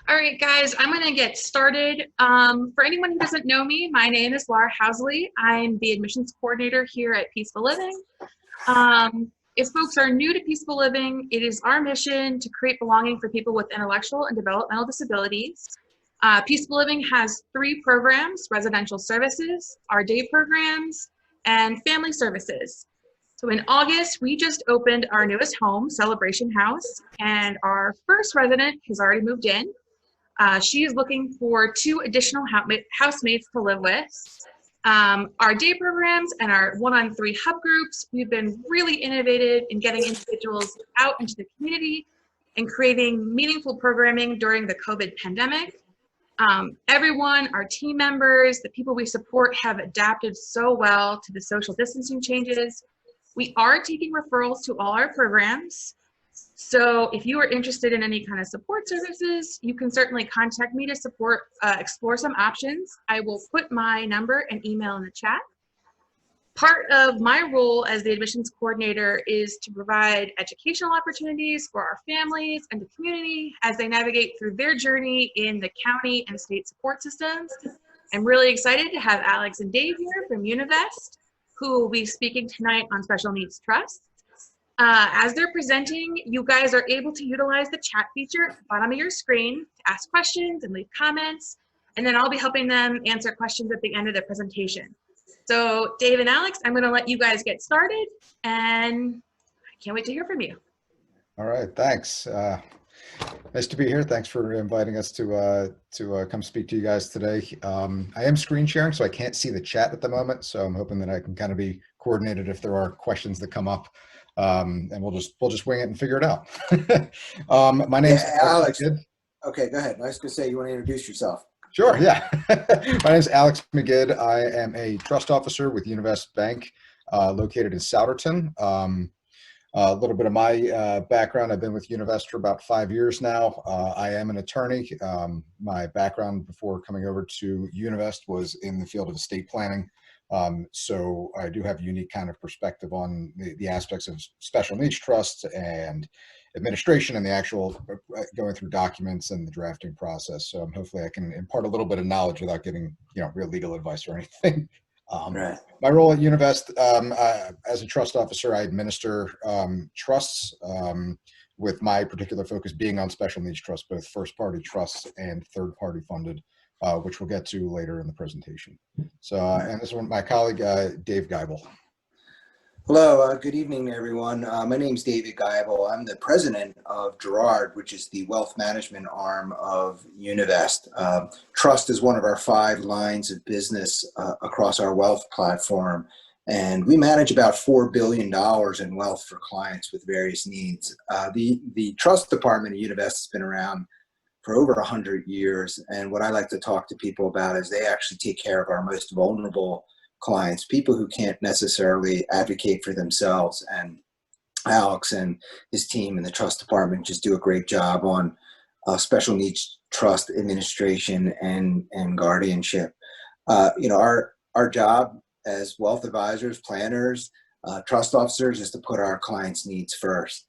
All right, guys, I'm going to get started. For anyone who doesn't know me, my name is Laura Housley. I'm the admissions coordinator here at Peaceful Living. If folks are new to Peaceful Living, it is our mission to create belonging for people with intellectual and developmental disabilities. Peaceful Living has 3 programs: residential services, our day programs, and family services. So in August, we just opened our newest home, Celebration House, and our first resident has already moved in. She is looking for 2 additional housemates to live with. Our day programs and our 1-on-3 hub groups, we've been really innovative in getting individuals out into the community and creating meaningful programming during the COVID pandemic. Everyone, our team members, the people we support have adapted so well to the social distancing changes. We are taking referrals to all our programs. So if you are interested in any kind of support services, you can certainly contact me to explore some options. I will put my number and email in the chat. Part of my role as the admissions coordinator is to provide educational opportunities for our families and the community as they navigate through their journey in the county and state support systems. I'm really excited to have Alex and Dave here from Univest, who will be speaking tonight on Special Needs Trust. As they're presenting, you guys are able to utilize the chat feature at the bottom of your screen to ask questions and leave comments, and then I'll be helping them answer questions at the end of the presentation. So Dave and Alex, I'm going to let you guys get started, and I can't wait to hear from you. All right, thanks. Nice to be here. Thanks for inviting us to come speak to you guys today. I am screen sharing, so I can't see the chat at the moment, so I'm hoping that I can kind of be coordinated if there are questions that come up. And we'll just wing it and figure it out. My name's Alex. Okay, go ahead. I was going to say, you want to introduce yourself? Sure, yeah. My name is Alex McGid. I am a trust officer with Univest Bank, located in Souderton. A little bit of my background: I've been with Univest for about 5 years now. I am an attorney. My background before coming over to Univest was in the field of estate planning. So I do have a unique kind of perspective on the aspects of special needs trusts and administration and the actual going through documents and the drafting process. So hopefully I can impart a little bit of knowledge without giving, real legal advice or anything. Right. My role at Univest, as a trust officer, I administer trusts, with my particular focus being on special needs trusts, both first-party trusts and third-party funded, which we'll get to later in the presentation. So, and this is my colleague, Dave Geibel. Hello, good evening, everyone. My name is David Geibel. I'm the president of Gerard, which is the wealth management arm of Univest. Trust is one of our 5 lines of business across our wealth platform, and we manage about $4 billion in wealth for clients with various needs. The trust department at Univest has been around for over 100 years, and what I like to talk to people about is they actually take care of our most vulnerable clients, people who can't necessarily advocate for themselves. And Alex and his team in the trust department just do a great job on special needs trust administration and guardianship. Our job as wealth advisors, planners, trust officers is to put our clients' needs first.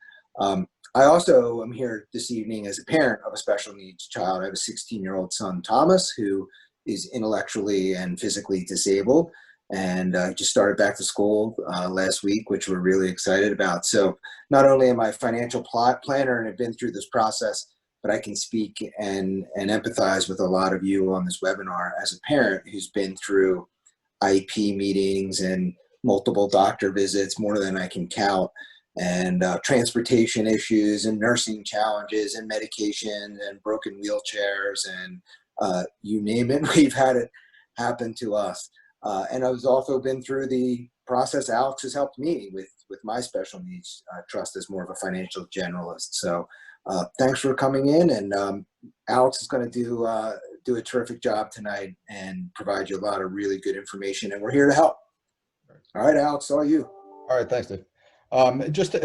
I also am here this evening as a parent of a special needs child. I have a 16-year-old son, Thomas, who is intellectually and physically disabled, and just started back to school last week, which we're really excited about. So not only am I a financial planner and have been through this process, but I can speak and empathize with a lot of you on this webinar as a parent who's been through IEP meetings and multiple doctor visits, more than I can count, and transportation issues and nursing challenges and medication and broken wheelchairs and you name it, we've had it happen to us. And I've also been through the process Alex has helped me with my special needs trust as more of a financial generalist. So thanks for coming in, and Alex is going to do a terrific job tonight and provide you a lot of really good information, and we're here to help. All right, Alex, all you. All right, thanks, Dave. Just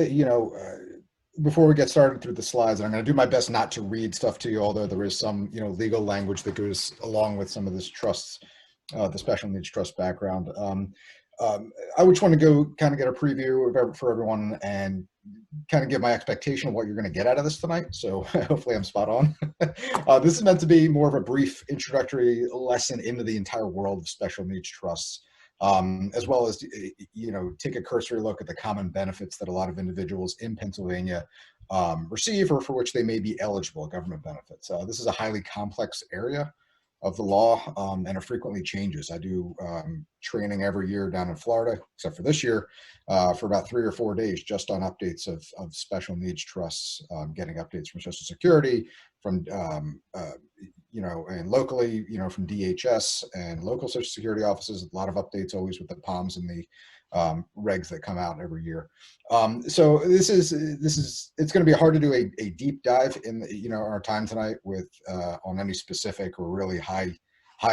before we get started through the slides, I'm going to do my best not to read stuff to you, although there is some legal language that goes along with some of this trusts, the special needs trust background. I just want to go kind of get a preview for everyone and kind of give my expectation of what you're going to get out of this tonight. So hopefully I'm spot on. This is meant to be more of a brief introductory lesson into the entire world of special needs trusts, as well as, take a cursory look at the common benefits that a lot of individuals in Pennsylvania receive, or for which they may be eligible, government benefits. This is a highly complex area of the law, and it frequently changes. I do training every year down in Florida, except for this year, for about 3 or 4 days, just on updates of special needs trusts, getting updates from Social Security, from and locally, from DHS and local Social Security offices. A lot of updates always with the POMs and the regs that come out every year. So it's going to be hard to do a deep dive in our time tonight with on any specific or really high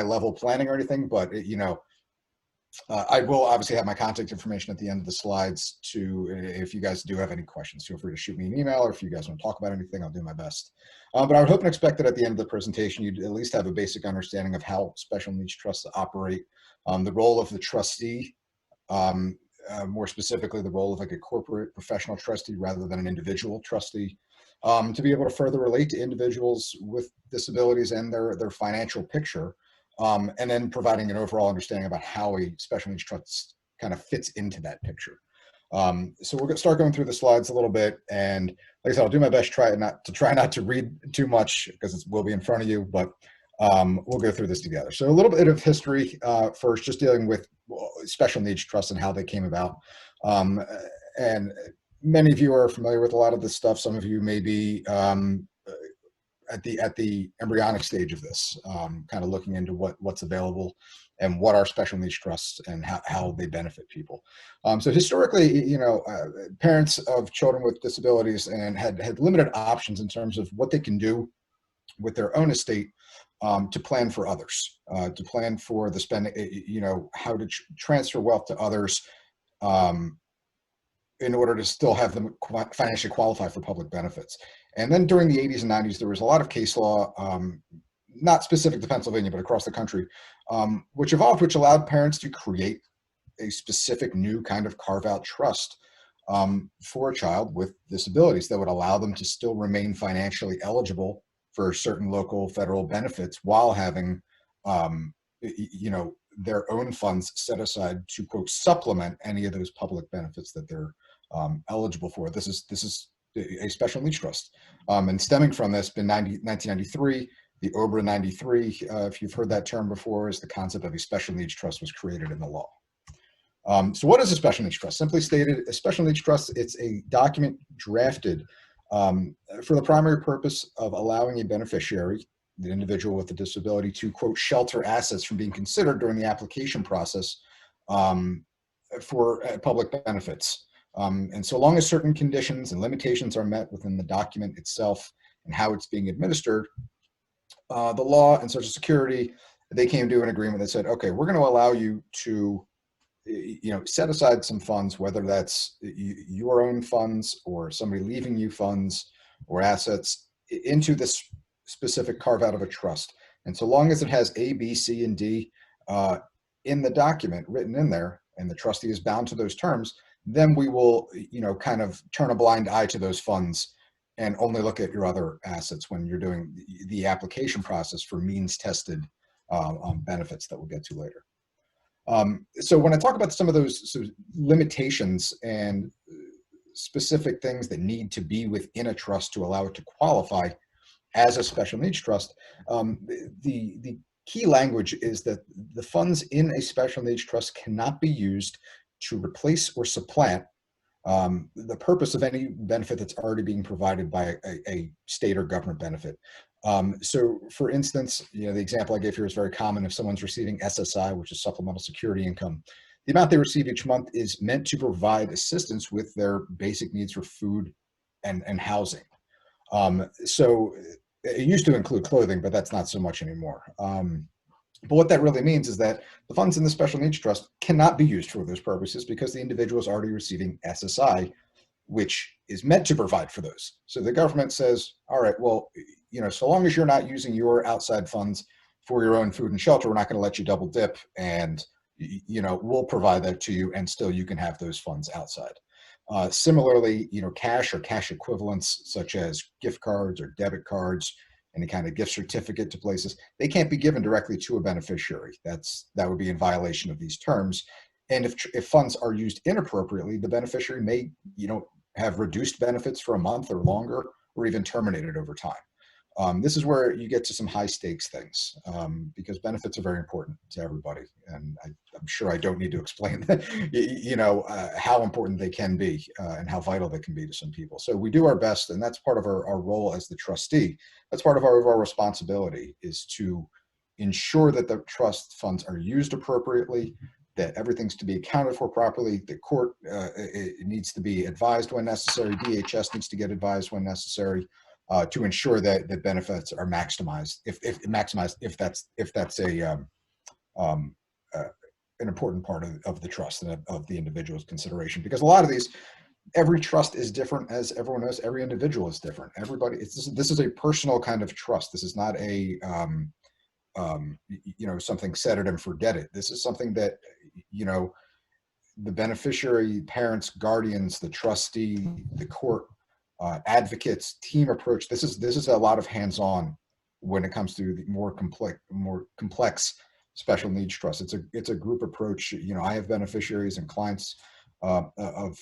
level planning or anything, but I will obviously have my contact information at the end of the slides if you guys do have any questions, feel free to shoot me an email, or if you guys want to talk about anything, I'll do my best. But I would hope and expect that at the end of the presentation, you'd at least have a basic understanding of how special needs trusts operate, the role of the trustee, more specifically, the role of like a corporate professional trustee rather than an individual trustee, to be able to further relate to individuals with disabilities and their financial picture, and then providing an overall understanding about how a special needs trust kind of fits into that picture. So we're going to start going through the slides a little bit, and like I said, I'll do my best try not to read too much because it will be in front of you, but we'll go through this together. So a little bit of history first, just dealing with special needs trusts and how they came about. And many of you are familiar with a lot of this stuff. Some of you may be at the embryonic stage of this, kind of looking into what's available and what are special needs trusts and how they benefit people. So historically, parents of children with disabilities and had limited options in terms of what they can do with their own estate, to plan for others, to plan for the spending, how to transfer wealth to others, in order to still have them financially qualify for public benefits. And then during the 80s and 90s, there was a lot of case law, not specific to Pennsylvania, but across the country, which evolved, which allowed parents to create a specific new kind of carve-out trust for a child with disabilities that would allow them to still remain financially eligible for certain local federal benefits while having, their own funds set aside to, quote, supplement any of those public benefits that they're eligible for. This is a special needs trust. And stemming from this, in 1993, the OBRA 93, if you've heard that term before, is the concept of a special needs trust was created in the law. So what is a special needs trust? Simply stated, a special needs trust, it's a document drafted for the primary purpose of allowing a beneficiary, the individual with a disability, to, quote, shelter assets from being considered during the application process for public benefits. And so long as certain conditions and limitations are met within the document itself and how it's being administered, the law and Social Security, they came to an agreement that said, okay, we're going to allow you to set aside some funds, whether that's your own funds or somebody leaving you funds or assets, into this specific carve out of a trust. And so long as it has A, B, C, and D in the document written in there, and the trustee is bound to those terms, then we will, kind of turn a blind eye to those funds and only look at your other assets when you're doing the application process for means tested benefits that we'll get to later. So when I talk about some of those limitations and specific things that need to be within a trust to allow it to qualify as a special needs trust, the key language is that the funds in a special needs trust cannot be used to replace or supplant the purpose of any benefit that's already being provided by a state or government benefit. So for instance, the example I gave here is very common. If someone's receiving SSI, which is supplemental security income, the amount they receive each month is meant to provide assistance with their basic needs for food and housing. So it used to include clothing, but that's not so much anymore. But what that really means is that the funds in the special needs trust cannot be used for those purposes because the individual is already receiving SSI, which is meant to provide for those. So the government says, all right, well, so long as you're not using your outside funds for your own food and shelter, we're not going to let you double dip, and we'll provide that to you, and still you can have those funds outside. Similarly, cash or cash equivalents such as gift cards or debit cards, any kind of gift certificate to places, they can't be given directly to a beneficiary. That would be in violation of these terms. And if funds are used inappropriately, the beneficiary may, have reduced benefits for a month or longer, or even terminated over time. This is where you get to some high stakes things, because benefits are very important to everybody. And I'm sure I don't need to explain how important they can be and how vital they can be to some people. So we do our best, and that's part of our role as the trustee. That's part of our overall responsibility, is to ensure that the trust funds are used appropriately, that everything's to be accounted for properly. The court it needs to be advised when necessary. DHS needs to get advised when necessary. To ensure that the benefits are maximized, if that's an important part of the trust and of the individual's consideration. Because a lot of these, every trust is different, as everyone knows. Every individual is different. Everybody, this is a personal kind of trust. This is not a something set it and forget it. This is something that the beneficiary, parents, guardians, the trustee, the court, advocates, team approach. This is a lot of hands-on when it comes to the more complex special needs trust. It's a group approach. I have beneficiaries and clients of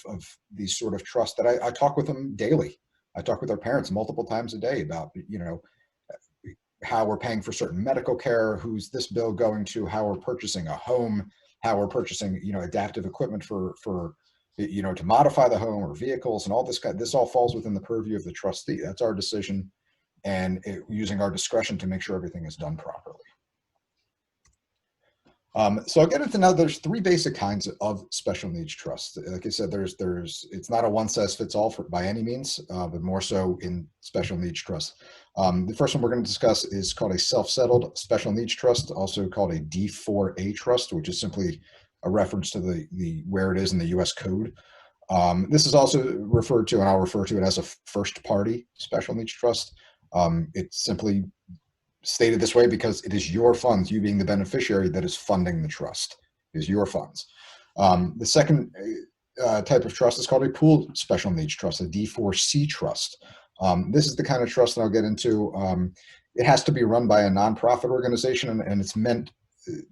these sort of trusts that I talk with them daily. I talk with their parents multiple times a day about how we're paying for certain medical care, who's this bill going to, how we're purchasing a home, how we're purchasing adaptive equipment for to modify the home or vehicles, and all this all falls within the purview of the trustee. That's our decision, and using our discretion to make sure everything is done properly. So I'll get into now. There's three basic kinds of special needs trusts. Like I said, it's not a one size fits all by any means, but more so in special needs trusts. The first one we're going to discuss is called a self-settled special needs trust, also called a D4A trust, which is simply a reference to the where it is in the U.S. Code. This is also referred to, and I'll refer to it as a first-party special needs trust. It's simply stated this way because it is your funds, you being the beneficiary, that is funding the trust. It is your funds. The second type of trust is called a pooled special needs trust, a D4C trust. This is the kind of trust that I'll get into. It has to be run by a nonprofit organization, and it's meant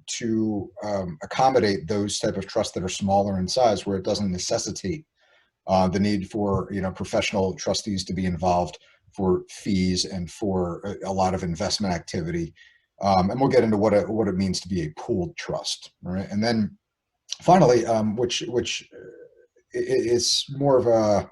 to accommodate those type of trusts that are smaller in size, where it doesn't necessitate the need for professional trustees to be involved for fees and for a lot of investment activity. And we'll get into what it means to be a pooled trust. All right, and then finally, which is more of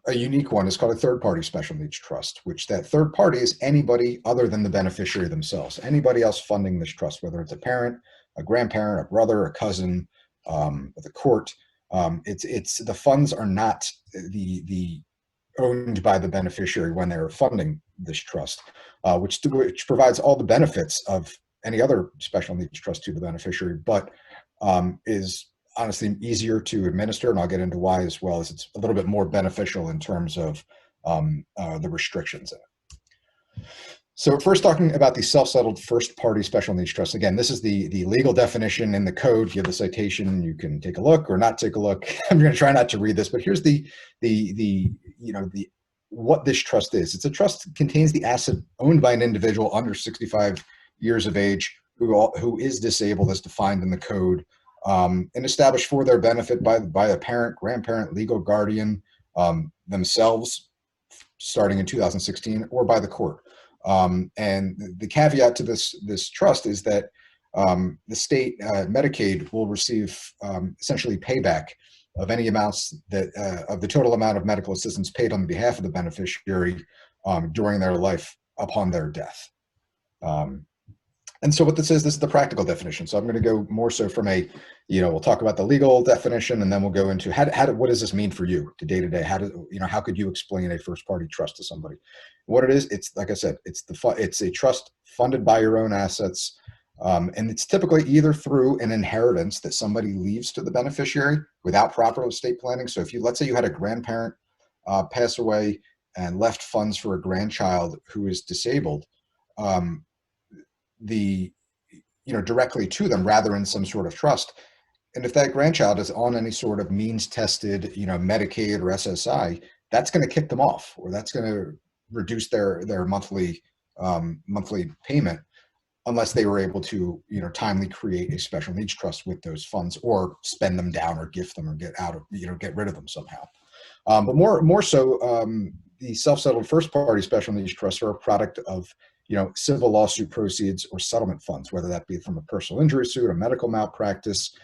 a unique one, is called a third-party special needs trust, which that third party is anybody other than the beneficiary themselves, anybody else funding this trust, whether it's a parent, a grandparent, a brother, a cousin, the court. It's the funds are not the owned by the beneficiary when they're funding this trust, which provides all the benefits of any other special needs trust to the beneficiary, but is honestly easier to administer, and I'll get into why, as well as it's a little bit more beneficial in terms of the restrictions in it. So first, talking about the self-settled first-party special needs trust. Again, this is the legal definition in the code. If you have the citation, you can take a look or not take a look. I'm going to try not to read this, but here's what this trust is. It's a trust that contains the asset owned by an individual under 65 years of age who is disabled, as defined in the code, and established for their benefit by a parent, grandparent, legal guardian, themselves, starting in 2016, or by the court. And the caveat to this trust is that the state Medicaid will receive essentially payback of any amounts that of the total amount of medical assistance paid on behalf of the beneficiary during their life upon their death. And so what this is the practical definition. So I'm going to go more so from we'll talk about the legal definition, and then we'll go into what does this mean for you to day to day? How could you explain a first party trust to somebody? What it is, it's like I said, it's a trust funded by your own assets, and it's typically either through an inheritance that somebody leaves to the beneficiary without proper estate planning. So if let's say you had a grandparent pass away and left funds for a grandchild who is disabled, directly to them rather than some sort of trust, and if that grandchild is on any sort of means tested, Medicaid or SSI, that's going to kick them off, or that's going to reduce their monthly payment, unless they were able to, timely create a special needs trust with those funds, or spend them down, or gift them, or get rid of them somehow. But more so, the self-settled first-party special needs trusts are a product of, civil lawsuit proceeds or settlement funds, whether that be from a personal injury suit, a medical malpractice,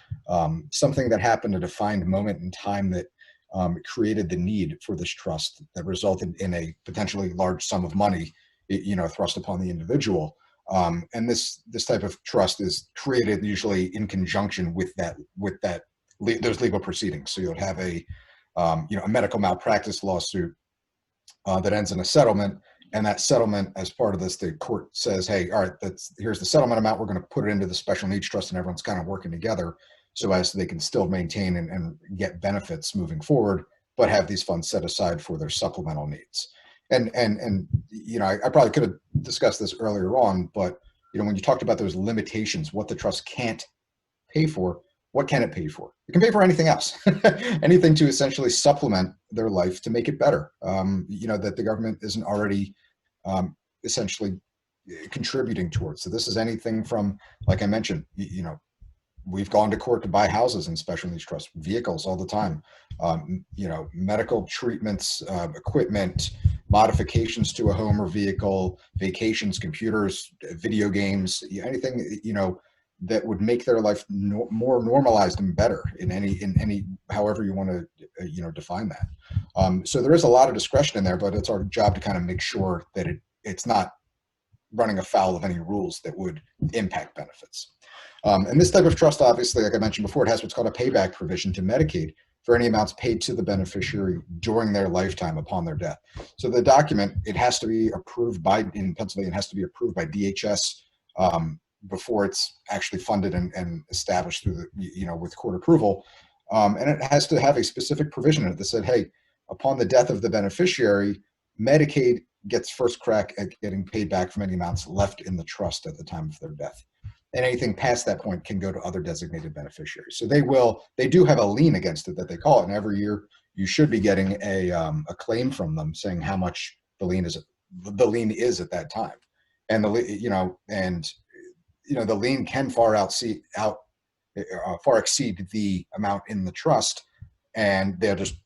something that happened at a defined moment in time that created the need for this trust that resulted in a potentially large sum of money, thrust upon the individual. And this type of trust is created usually in conjunction with those legal proceedings. So you'll have a medical malpractice lawsuit that ends in a settlement, and that settlement, as part of this, the court says, "Hey, all right, here's the settlement amount. We're going to put it into the special needs trust," and everyone's kind of working together so as they can still maintain and get benefits moving forward, but have these funds set aside for their supplemental needs. And I probably could have discussed this earlier on, but when you talked about those limitations, what the trust can't pay for, what can it pay for? It can pay for anything else, anything to essentially supplement their life to make it better. That the government isn't already essentially contributing towards. So this is anything from, like I mentioned, we've gone to court to buy houses in special needs trust, vehicles all the time, medical treatments, equipment, modifications to a home or vehicle, vacations, computers, video games, anything, that would make their life more normalized and better in any however you want to define that. So there is a lot of discretion in there, but it's our job to kind of make sure that it's not running afoul of any rules that would impact benefits. And this type of trust, obviously, like I mentioned before, it has what's called a payback provision to Medicaid for any amounts paid to the beneficiary during their lifetime upon their death. So the document, it has to be approved in Pennsylvania, it has to be approved by DHS before it's actually funded and established through with court approval. And it has to have a specific provision in it that said, hey, upon the death of the beneficiary, Medicaid gets first crack at getting paid back from any amounts left in the trust at the time of their death. And anything past that point can go to other designated beneficiaries. So they do have a lien against it that they call it. And every year you should be getting a claim from them saying how much the lien is at that time. And the lien can far exceed the amount in the trust, and they'll just,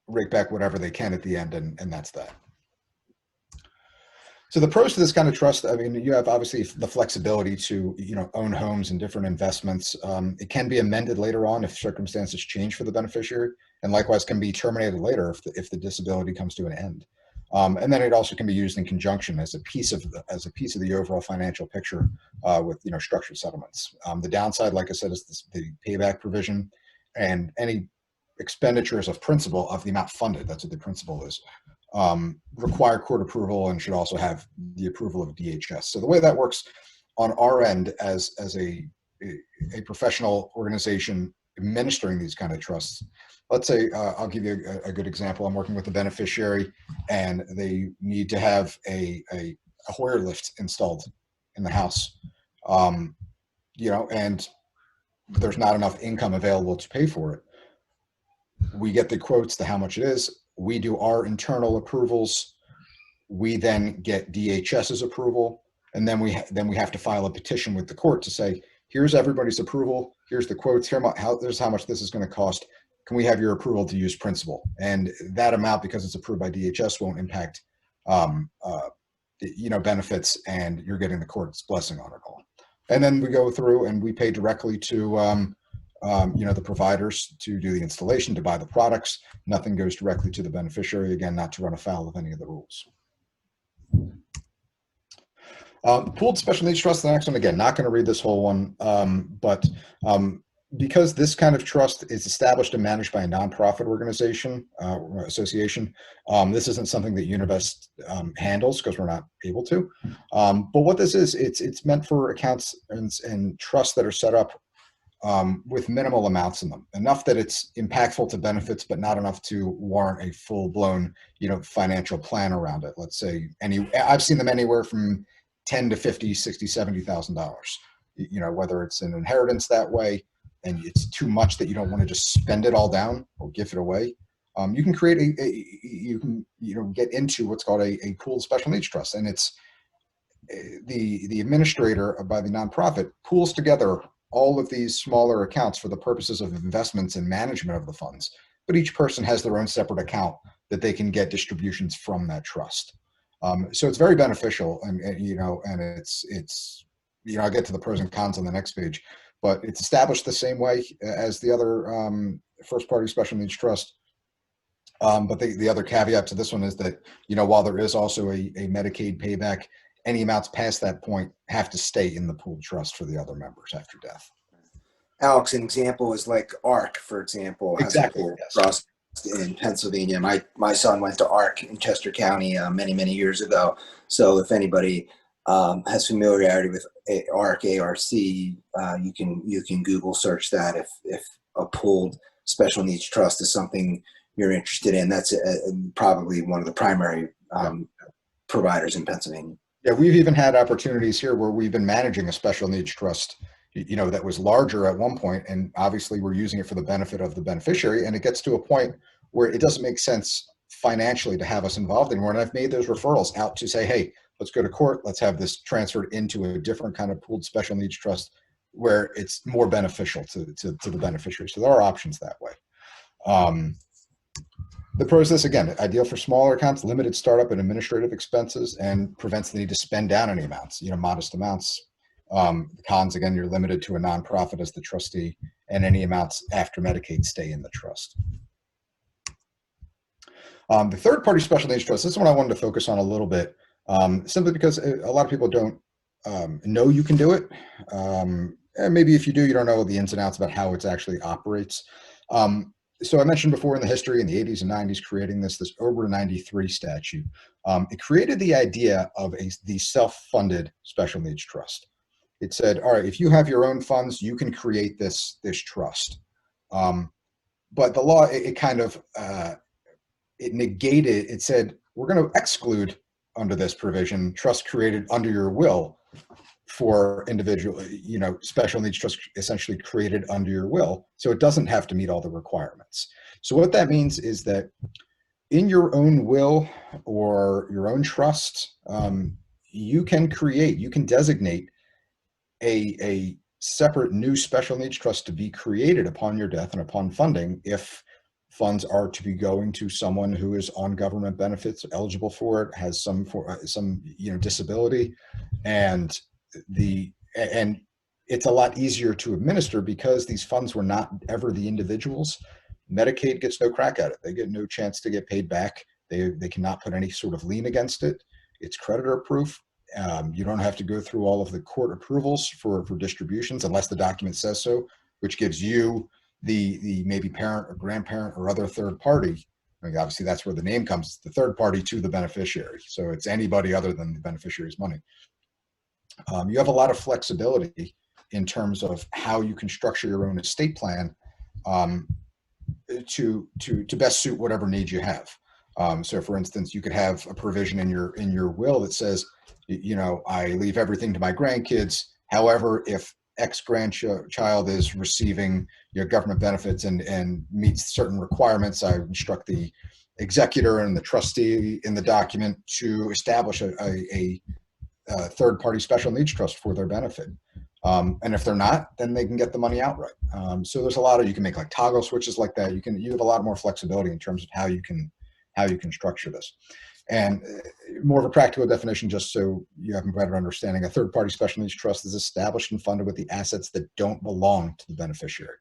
rake back whatever they can at the end. And that's that. So the pros to this kind of trust, I mean, you have obviously the flexibility to, own homes and different investments. It can be amended later on if circumstances change for the beneficiary, and likewise can be terminated later if the disability comes to an end. And then it also can be used in conjunction as a piece of the overall financial picture with structured settlements. The downside, like I said, is the payback provision, and any expenditures of principal of the amount funded. That's what the principal is. Require court approval and should also have the approval of DHS. So the way that works on our end as a professional organization administering these kind of trusts, let's say, I'll give you a good example. I'm working with a beneficiary and they need to have a Hoyer lift installed in the house, and there's not enough income available to pay for it. We get the quotes to how much it is. We do our internal approvals. We then get DHS's approval, and then we have to file a petition with the court to say, here's everybody's approval. Here's the quotes. Here's how much this is going to cost. Can we have your approval to use principal? And that amount, because it's approved by DHS, won't impact benefits, and you're getting the court's blessing on it all. And then we go through and we pay directly to the providers to do the installation, to buy the products. Nothing goes directly to the beneficiary, again, not to run afoul of any of the rules. Pooled special needs trust, the next one, again, not going to read this whole one, but because this kind of trust is established and managed by a nonprofit organization, association, this isn't something that Univest handles because we're not able to. But what this is, it's meant for accounts and trusts that are set up with minimal amounts in them, enough that it's impactful to benefits, but not enough to warrant a full-blown, financial plan around it. Let's say I've seen them anywhere from $10,000 to $50,000, $60,000, $70,000. Whether it's an inheritance that way, and it's too much that you don't want to just spend it all down or give it away, you can create you can get into what's called a pooled special needs trust, and it's the administrator by the nonprofit pools together all of these smaller accounts for the purposes of investments and management of the funds. But each person has their own separate account that they can get distributions from that trust. So it's very beneficial, and it's I'll get to the pros and cons on the next page, but it's established the same way as the other first party special needs trust. But the other caveat to this one is that, while there is also a Medicaid payback, any amounts past that point have to stay in the pooled trust for the other members after death. Alex, an example is like ARC, for example, has Exactly, a pooled yes. trust in Pennsylvania. My son went to ARC in Chester County many years ago. So if anybody has familiarity with ARC, you can Google search that if a pooled special needs trust is something you're interested in. That's probably one of the primary providers in Pennsylvania. Yeah, we've even had opportunities here where we've been managing a special needs trust, that was larger at one point, and obviously we're using it for the benefit of the beneficiary, and it gets to a point where it doesn't make sense financially to have us involved anymore. And I've made those referrals out to say, hey, let's go to court, let's have this transferred into a different kind of pooled special needs trust where it's more beneficial to the beneficiary. So there are options that way. The pros of this, again, ideal for smaller accounts, limited startup and administrative expenses, and prevents the need to spend down any amounts, modest amounts. The cons, again, you're limited to a nonprofit as the trustee, and any amounts after Medicaid stay in the trust. The third-party special needs trust, this is one I wanted to focus on a little bit, simply because a lot of people don't know you can do it. And maybe if you do, you don't know the ins and outs about how it actually operates. So I mentioned before in the history in the 80s and 90s, creating this Ober 93 statute. It created the idea of the self-funded special needs trust. It said, all right, if you have your own funds, you can create this trust. But the law, it kind of, it negated, it said, we're going to exclude under this provision, trust created under your will for individual, special needs trust essentially created under your will. So it doesn't have to meet all the requirements. So what that means is that in your own will or your own trust, you can designate a separate new special needs trust to be created upon your death and upon funding if funds are to be going to someone who is on government benefits, eligible for it, has some disability, and it's a lot easier to administer because these funds were not ever the individuals. Medicaid gets no crack at it. They get no chance to get paid back. They cannot put any sort of lien against it. It's creditor proof. You don't have to go through all of the court approvals for distributions unless the document says so, which gives you the maybe parent or grandparent or other third party. I mean, obviously that's where the name comes, the third party to the beneficiary. So it's anybody other than the beneficiary's money. You have a lot of flexibility in terms of how you can structure your own estate plan to best suit whatever needs you have. So for instance, you could have a provision in your will that says, I leave everything to my grandkids. However, if X grandchild is receiving government benefits and meets certain requirements, I instruct the executor and the trustee in the document to establish a third-party special needs trust for their benefit. And if they're not, then they can get the money outright. So there's a lot of, you can make like toggle switches like that. You have a lot more flexibility in terms of how you can structure this. And more of a practical definition, just so you have a better understanding, a third-party special needs trust is established and funded with the assets that don't belong to the beneficiary.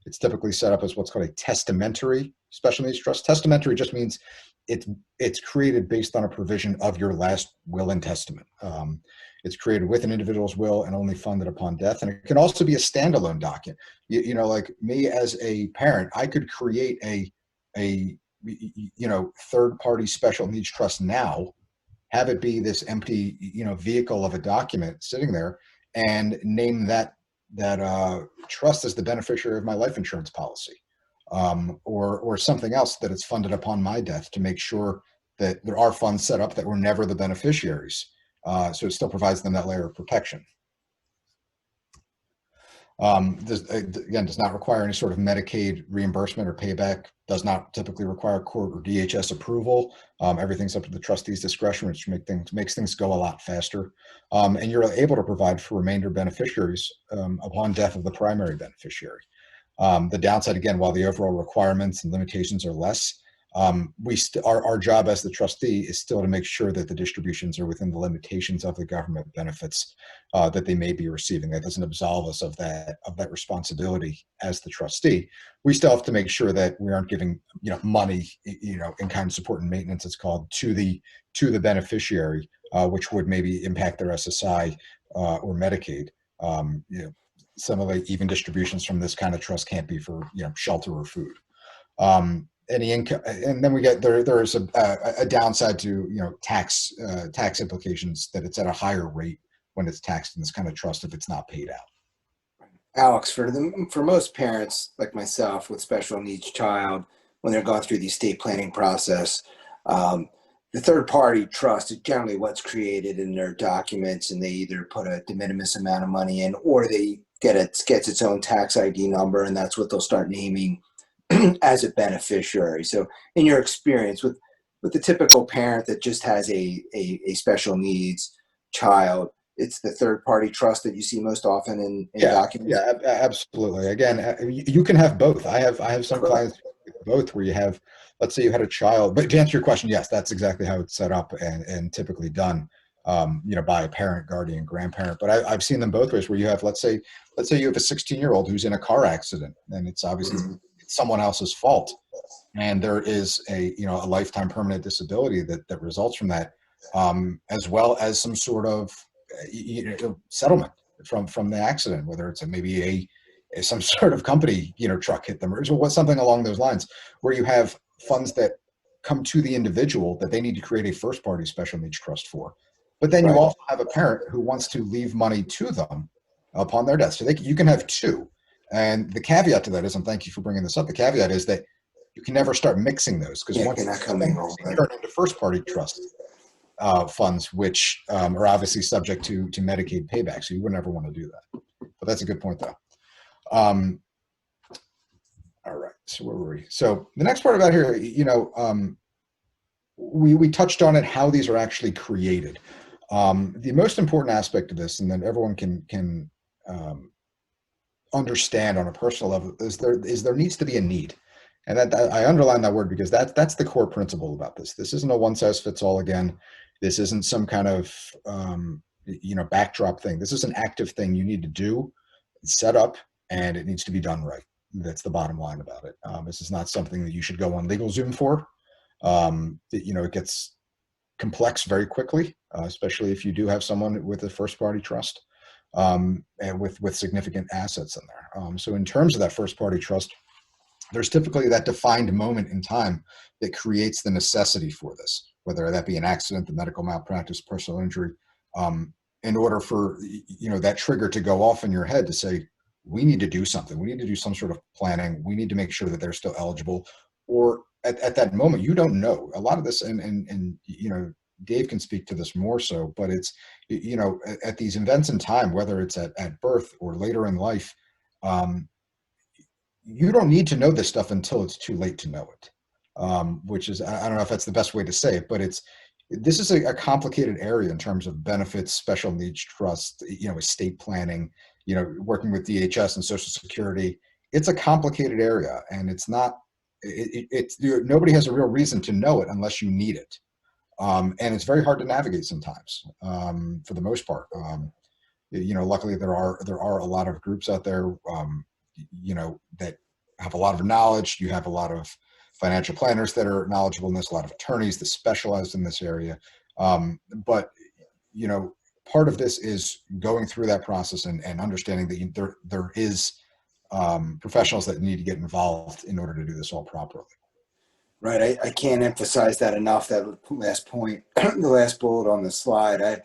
It's typically set up as what's called a testamentary special needs trust. Testamentary just means it's created based on a provision of your last will and testament. It's created with an individual's will and only funded upon death. And it can also be a standalone document. Like me as a parent, I could create a third-party special needs trust now, have it be this empty, vehicle of a document sitting there, and name that trust as the beneficiary of my life insurance policy, or something else that it's funded upon my death, to make sure that there are funds set up that were never the beneficiaries. So it still provides them that layer of protection. Again, does not require any sort of Medicaid reimbursement or payback, does not typically require court or DHS approval. Everything's up to the trustee's discretion, which makes things go a lot faster. And you're able to provide for remainder beneficiaries upon death of the primary beneficiary. The downside, again, while the overall requirements and limitations are less, our job as the trustee is still to make sure that the distributions are within the limitations of the government benefits that they may be receiving. That doesn't absolve us of that responsibility as the trustee. We still have to make sure that we aren't giving money, in kind of support and maintenance, it's called, to the beneficiary, which would maybe impact their SSI or Medicaid. Similarly, even distributions from this kind of trust can't be for shelter or food. Any income, and then we get there's a downside to tax implications, that it's at a higher rate when it's taxed in this kind of trust if it's not paid out. Alex, for most parents like myself with special needs child, when they're going through the estate planning process, the third party trust is generally what's created in their documents, and they either put a de minimis amount of money in, or they gets its own tax ID number, and that's what they'll start naming as a beneficiary. So in your experience with the typical parent that just has a special needs child, it's the third party trust that you see most often in documents? Yeah, absolutely. Again, you can have both. I have some clients with both, where you have, let's say you had a child, but to answer your question, yes, that's exactly how it's set up and typically done, by a parent, guardian, grandparent. But I've seen them both ways, where you have, let's say you have a 16-year-old who's in a car accident, and it's obviously someone else's fault, and there is a lifetime permanent disability that results from that, as well as some sort of settlement from the accident, whether it's maybe some sort of company truck hit them, or something along those lines, where you have funds that come to the individual that they need to create a first party special needs trust for. But then you also have a parent who wants to leave money to them upon their death, so you can have two. And the caveat to that is, and thank you for bringing this up, the caveat is that you can never start mixing those, because once you turn into first party trust funds, which are obviously subject to Medicaid payback. So you would never want to do that. But that's a good point, though. All right. So where were we? So the next part about here, we touched on it, how these are actually created. The most important aspect of this, and then everyone can understand on a personal level, is there needs to be a need. And that I underline that word, because that's the core principle about this. This isn't a one size fits all. Again, this isn't some kind of backdrop thing. This is an active thing you need to do, set up, and it needs to be done right. That's the bottom line about it. This is not something that you should go on LegalZoom for. It gets complex very quickly, especially if you do have someone with a first party trust, and with significant assets in there. So in terms of that first party trust, there's typically that defined moment in time that creates the necessity for this, whether that be an accident, a medical malpractice, personal injury, in order for that trigger to go off in your head to say, we need to do something. We need to do some sort of planning. We need to make sure that they're still eligible. Or at that moment, you don't know. A lot of this, and Dave can speak to this more so, but it's, at these events in time, whether it's at birth or later in life, you don't need to know this stuff until it's too late to know it, which is, I don't know if that's the best way to say it, but this is a complicated area in terms of benefits, special needs trust, estate planning, working with DHS and Social Security. It's a complicated area, and it's not, nobody has a real reason to know it unless you need it. And it's very hard to navigate sometimes, for the most part. Luckily there are a lot of groups out there, that have a lot of knowledge. You have a lot of financial planners that are knowledgeable in this, a lot of attorneys that specialize in this area. But part of this is going through that process and understanding that there is professionals that need to get involved in order to do this all properly. Right. I can't emphasize that enough, that last point, the last bullet on the slide.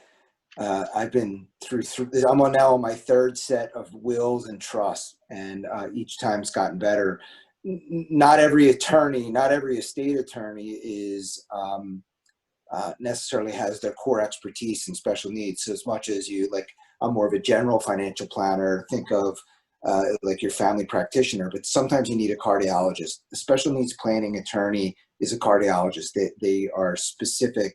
I've been through, I'm now on my third set of wills and trusts, and each time it's gotten better. Not every attorney, not every estate attorney is necessarily has their core expertise in special needs. So as much as I'm more of a general financial planner, think of like your family practitioner, but sometimes you need a cardiologist. The special needs planning attorney is a cardiologist. They are specific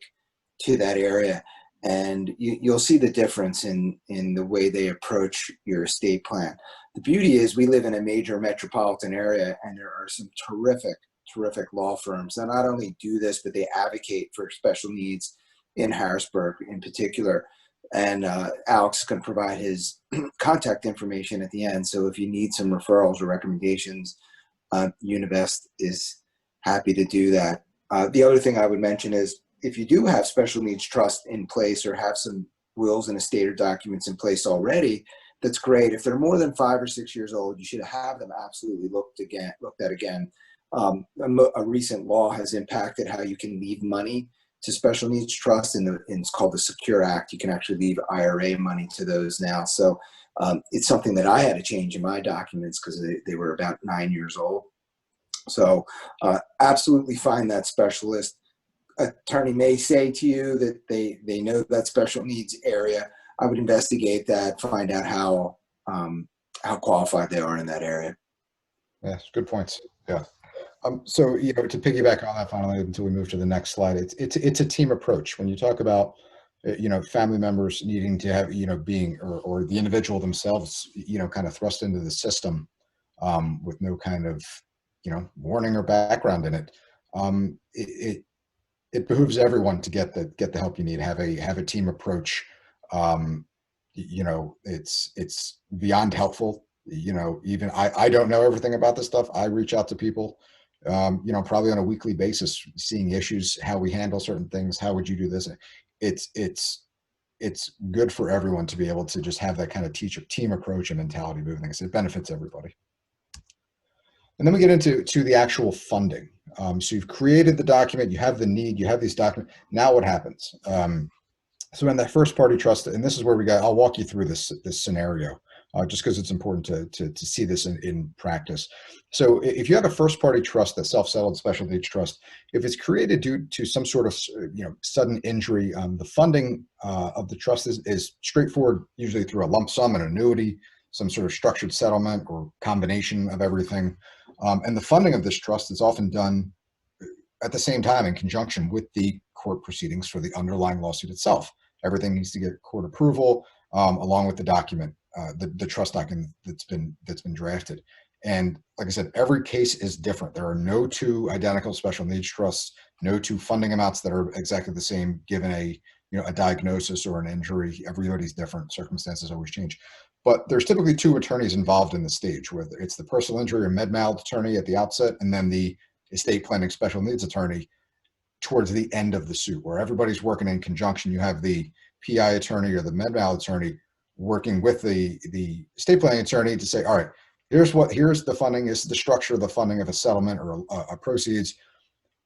to that area. And you'll see the difference in the way they approach your estate plan. The beauty is we live in a major metropolitan area, and there are some terrific law firms that not only do this, but they advocate for special needs in Harrisburg in particular. And Alex can provide his contact information at the end. So if you need some referrals or recommendations, Univest is happy to do that. The other thing I would mention is if you do have special needs trust in place or have some wills and estate or documents in place already, that's great. If they're more than 5 or 6 years old, you should have them absolutely looked at again. A recent law has impacted how you can leave money to special needs trust, and it's called the Secure Act. You can actually leave IRA money to those now. So it's something that I had to change in my documents because they were about 9 years old. So absolutely find that specialist. Attorney may say to you that they know that special needs area. I would investigate that, find out how qualified they are in that area. Yes, good points. Yeah. So, to piggyback on that finally, until we move to the next slide, it's a team approach. When you talk about, family members needing to have, being, or the individual themselves, kind of thrust into the system with no kind of, warning or background in it, it behooves everyone to get the help you need, have a team approach. It's beyond helpful. Even I don't know everything about this stuff. I reach out to people, probably on a weekly basis, seeing issues, how we handle certain things. How would you do this? It's good for everyone to be able to just have that kind of team approach and mentality moving things. It benefits everybody. And then we get into the actual funding. So you've created the document, you have the need, you have these documents. Now what happens? So in that first party trust, and this is where I'll walk you through this scenario, just because it's important to see this in practice. So if you have a first party trust, that self-settled special needs trust, if it's created due to some sort of sudden injury, the funding of the trust is straightforward, usually through a lump sum, an annuity, some sort of structured settlement or combination of everything. And the funding of this trust is often done at the same time in conjunction with the court proceedings for the underlying lawsuit itself. Everything needs to get court approval along with the document, the trust document that's been drafted. And like I said, every case is different. There are no two identical special needs trusts, no two funding amounts that are exactly the same given a diagnosis or an injury. Everybody's different. Circumstances always change. But there's typically two attorneys involved in the stage, whether it's the personal injury or med-mal attorney at the outset, and then the estate planning special needs attorney towards the end of the suit, where everybody's working in conjunction. You have the PI attorney or the med-mal attorney working with the estate planning attorney to say, all right, here's the funding, is the structure of the funding of a settlement or a proceeds.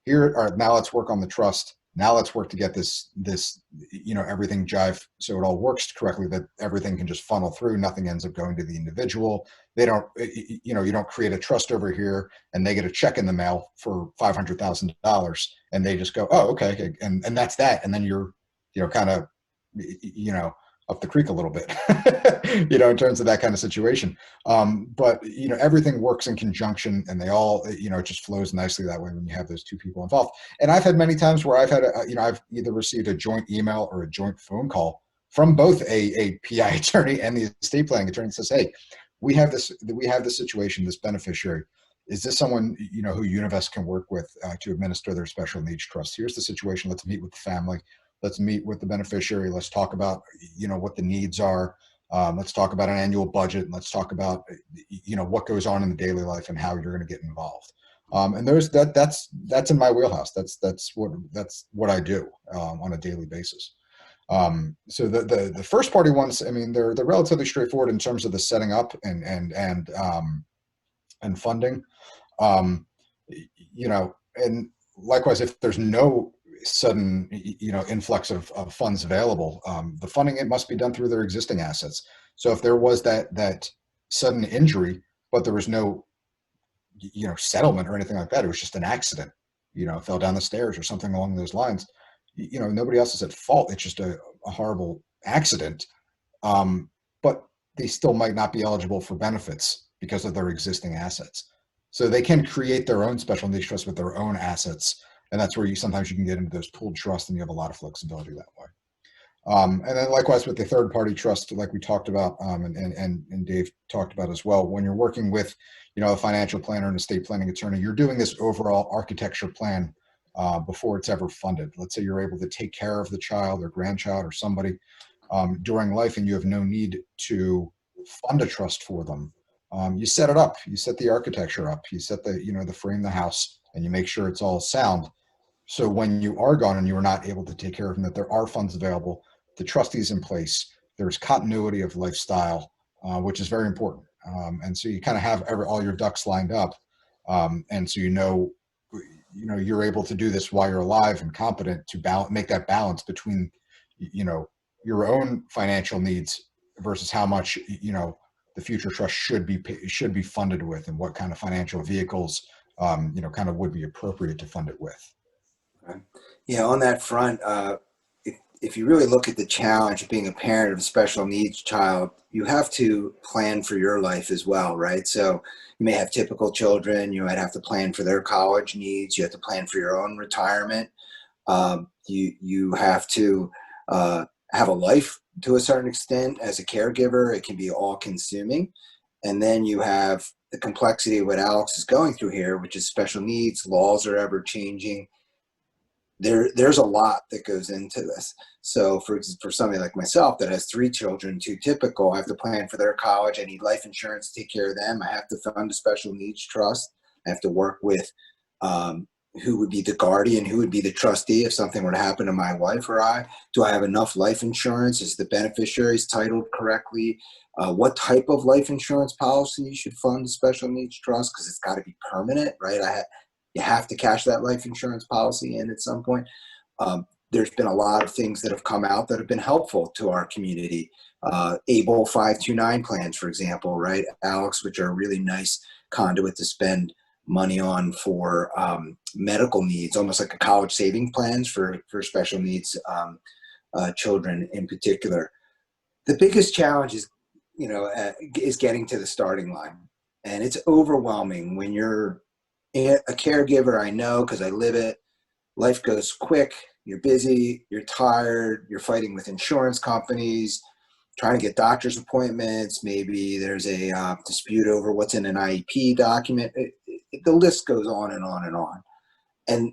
Now let's work on the trust. Now let's work to get this everything jive so it all works correctly, that everything can just funnel through. Nothing ends up going to the individual. They don't, you don't create a trust over here and they get a check in the mail for $500,000 and they just go, oh, okay. And that's that. And then you're, kind of, up the creek a little bit, in terms of that kind of situation. But, everything works in conjunction and they all, it just flows nicely that way when you have those two people involved. And I've had many times where I've had, I've either received a joint email or a joint phone call from both a PI attorney and the estate planning attorney that says, hey, we have this situation, this beneficiary. Is this someone, who Univest can work with to administer their special needs trust? Here's the situation. Let's meet with the family. Let's meet with the beneficiary. Let's talk about, what the needs are. Let's talk about an annual budget. And let's talk about, what goes on in the daily life and how you're going to get involved. And that's in my wheelhouse. That's what I do on a daily basis. So the first party ones, I mean, they're relatively straightforward in terms of the setting up and funding. And likewise, if there's no sudden influx of funds available, the funding, it must be done through their existing assets. So if there was that sudden injury but there was no settlement or anything like that, it was just an accident, fell down the stairs or something along those lines, nobody else is at fault. It's just a horrible accident. But they still might not be eligible for benefits because of their existing assets. So they can create their own special needs trust with their own assets. And that's where sometimes you can get into those pooled trusts and you have a lot of flexibility that way. And then likewise with the third party trust, like we talked about, and Dave talked about as well, when you're working with, a financial planner and estate planning attorney, you're doing this overall architecture plan before it's ever funded. Let's say you're able to take care of the child or grandchild or somebody during life and you have no need to fund a trust for them. You set it up, you set the architecture up, you set the frame the house, and you make sure it's all sound. So when you are gone and you are not able to take care of them, that there are funds available, the trustees in place, there's continuity of lifestyle, which is very important. And so you kind of have all your ducks lined up. And so you're able to do this while you're alive and competent to make that balance between, your own financial needs versus how much, the future trust should be funded with, and what kind of financial vehicles, kind of would be appropriate to fund it with. Yeah, on that front, if you really look at the challenge of being a parent of a special needs child, you have to plan for your life as well, right? So you may have typical children, you might have to plan for their college needs, you have to plan for your own retirement. You have to have a life to a certain extent as a caregiver. It can be all consuming. And then you have the complexity of what Alex is going through here, which is special needs, laws are ever changing. There's a lot that goes into this. So for somebody like myself that has 3 children, 2 typical, I have to plan for their college. I need life insurance to take care of them. I have to fund a special needs trust. I have to work with who would be the guardian, who would be the trustee if something were to happen to my wife or I. Do I have enough life insurance? Is the beneficiaries titled correctly? What type of life insurance policy you should fund a special needs trust? Because it's got to be permanent, right? You have to cash that life insurance policy in at some point. There's been a lot of things that have come out that have been helpful to our community. ABLE 529 plans, for example, right, Alex, which are a really nice conduit to spend money on for medical needs, almost like a college saving plans for special needs children in particular. The biggest challenge is getting to the starting line. And it's overwhelming when you're a caregiver. I know, because I live it. Life goes quick. You're busy. You're tired. You're fighting with insurance companies, trying to get doctor's appointments. Maybe there's a dispute over what's in an IEP document. The list goes on and on and on. And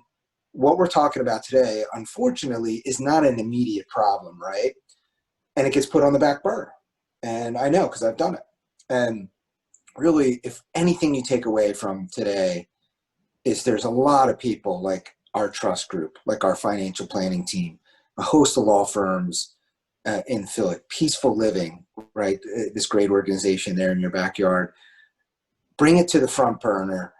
what we're talking about today, unfortunately, is not an immediate problem, right? And it gets put on the back burner. And I know, because I've done it. And really, if anything you take away from today is there's a lot of people like our trust group, like our financial planning team, a host of law firms in Philly, Peaceful Living, right? This great organization there in your backyard. Bring it to the front burner,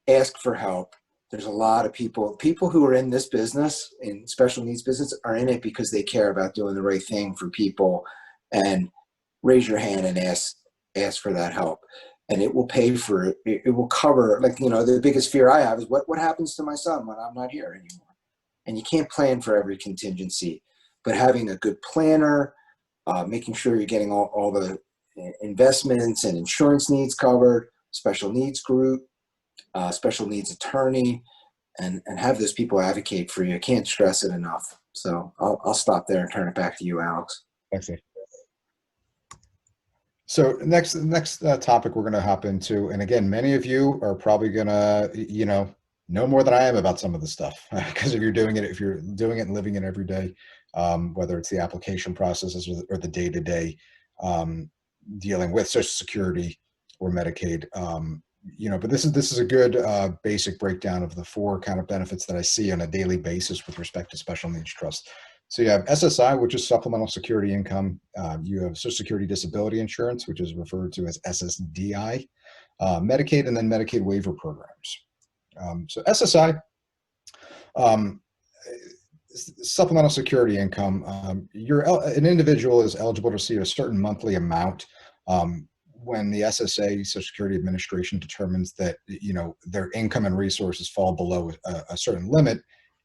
ask for help. There's a lot of people who are in this business, in special needs business, are in it because they care about doing the right thing for people. And raise your hand and ask for that help. And it will pay for it. It will cover, the biggest fear I have is what happens to my son when I'm not here anymore. And you can't plan for every contingency, but having a good planner, making sure you're getting all the investments and insurance needs covered, special needs group, special needs attorney, and have those people advocate for you. I can't stress it enough. So I'll stop there and turn it back to you, Alex. Thanks, Dave. So next topic we're going to hop into, and again, many of you are probably going to, know more than I am about some of this stuff, because if you're doing it and living it every day, whether it's the application processes or the day-to-day dealing with Social Security or Medicaid, but this is a good basic breakdown of the 4 kind of benefits that I see on a daily basis with respect to special needs trust. So you have SSI, which is supplemental security income. You have Social Security disability insurance, which is referred to as SSDI, Medicaid, and then Medicaid waiver programs. So SSI, supplemental security income, an individual is eligible to receive a certain monthly amount when the SSA, Social Security Administration, determines that their income and resources fall below a certain limit,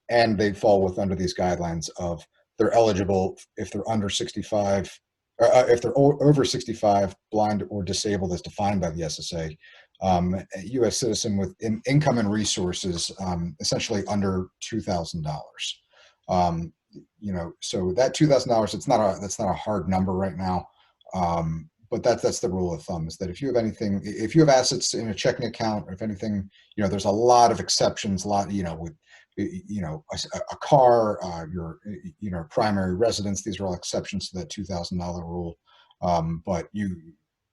and they fall under these guidelines of they're eligible if they're under 65 if they're over 65, blind or disabled as defined by the SSA, a U.S. citizen with income and resources essentially under $2,000. So that $2,000, that's not a hard number right now. But that's the rule of thumb, is that if you have assets in a checking account, or if anything, there's a lot of exceptions, with a car, your primary residence. These are all exceptions to that $2,000 rule. But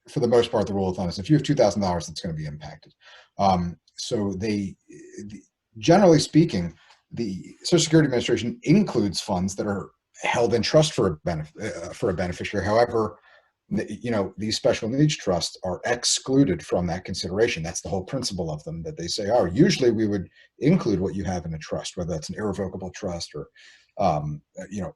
for the most part, the rule of thumb is if you have $2,000, it's going to be impacted. Generally speaking, the Social Security Administration includes funds that are held in trust for a beneficiary. However, these special needs trusts are excluded from that consideration. That's the whole principle of them, that they say, oh, usually we would include what you have in a trust, whether that's an irrevocable trust or, you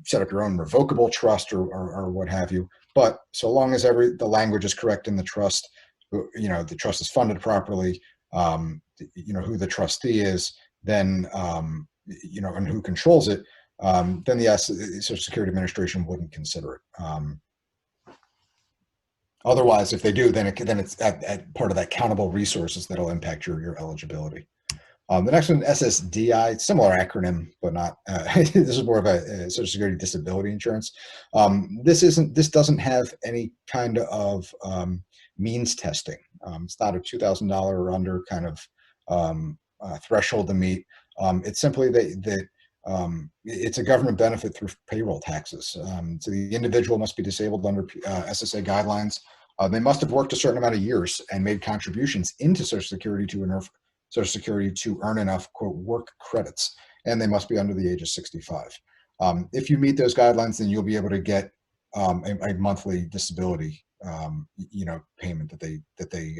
set up your own revocable trust or what have you. But so long as the language is correct in the trust, the trust is funded properly, who the trustee is, then, and who controls it, then the Social Security Administration wouldn't consider it. Otherwise, if they do, then it's at part of that countable resources that'll impact your eligibility. The next one, SSDI, similar acronym, but not. This is more of a Social Security disability insurance. This doesn't have any kind of means testing. It's not a $2,000 or under kind of threshold to meet. It's simply that it's a government benefit through payroll taxes. So the individual must be disabled under SSA guidelines. They must have worked a certain amount of years and made contributions into Social Security to earn enough, quote, work credits, and they must be under the age of 65. If you meet those guidelines, then you'll be able to get a monthly disability, payment that they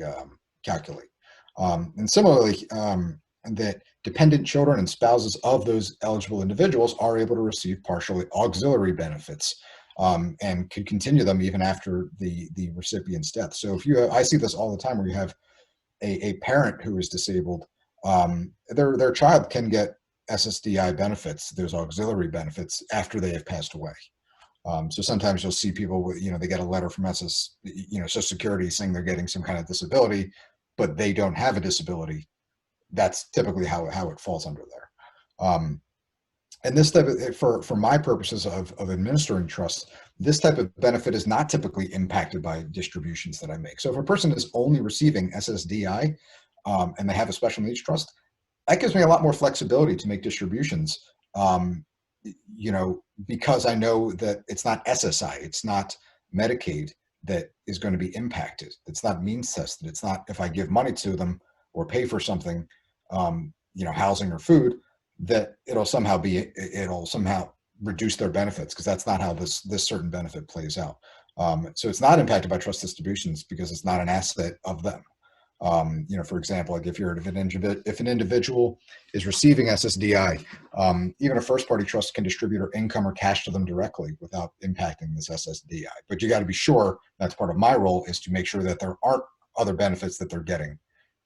calculate. And similarly, that dependent children and spouses of those eligible individuals are able to receive partial auxiliary benefits, and could continue them even after the recipient's death. So I see this all the time, where you have a parent who is disabled, their child can get SSDI benefits, those auxiliary benefits, after they have passed away. So sometimes you'll see people they get a letter from Social Security saying they're getting some kind of disability, but they don't have a disability. That's typically how it falls under there. And this type of, for my purposes of administering trusts, this type of benefit is not typically impacted by distributions that I make. So if a person is only receiving SSDI and they have a special needs trust, that gives me a lot more flexibility to make distributions, because I know that it's not SSI, it's not Medicaid that is going to be impacted. It's not means tested. It's not, if I give money to them or pay for something, housing or food, that it'll somehow reduce their benefits, because that's not how this certain benefit plays out. So it's not impacted by trust distributions because it's not an asset of them. For example, like if an individual is receiving SSDI, even a first party trust can distribute or income or cash to them directly without impacting this SSDI. But you got to be sure, that's part of my role, is to make sure that there aren't other benefits that they're getting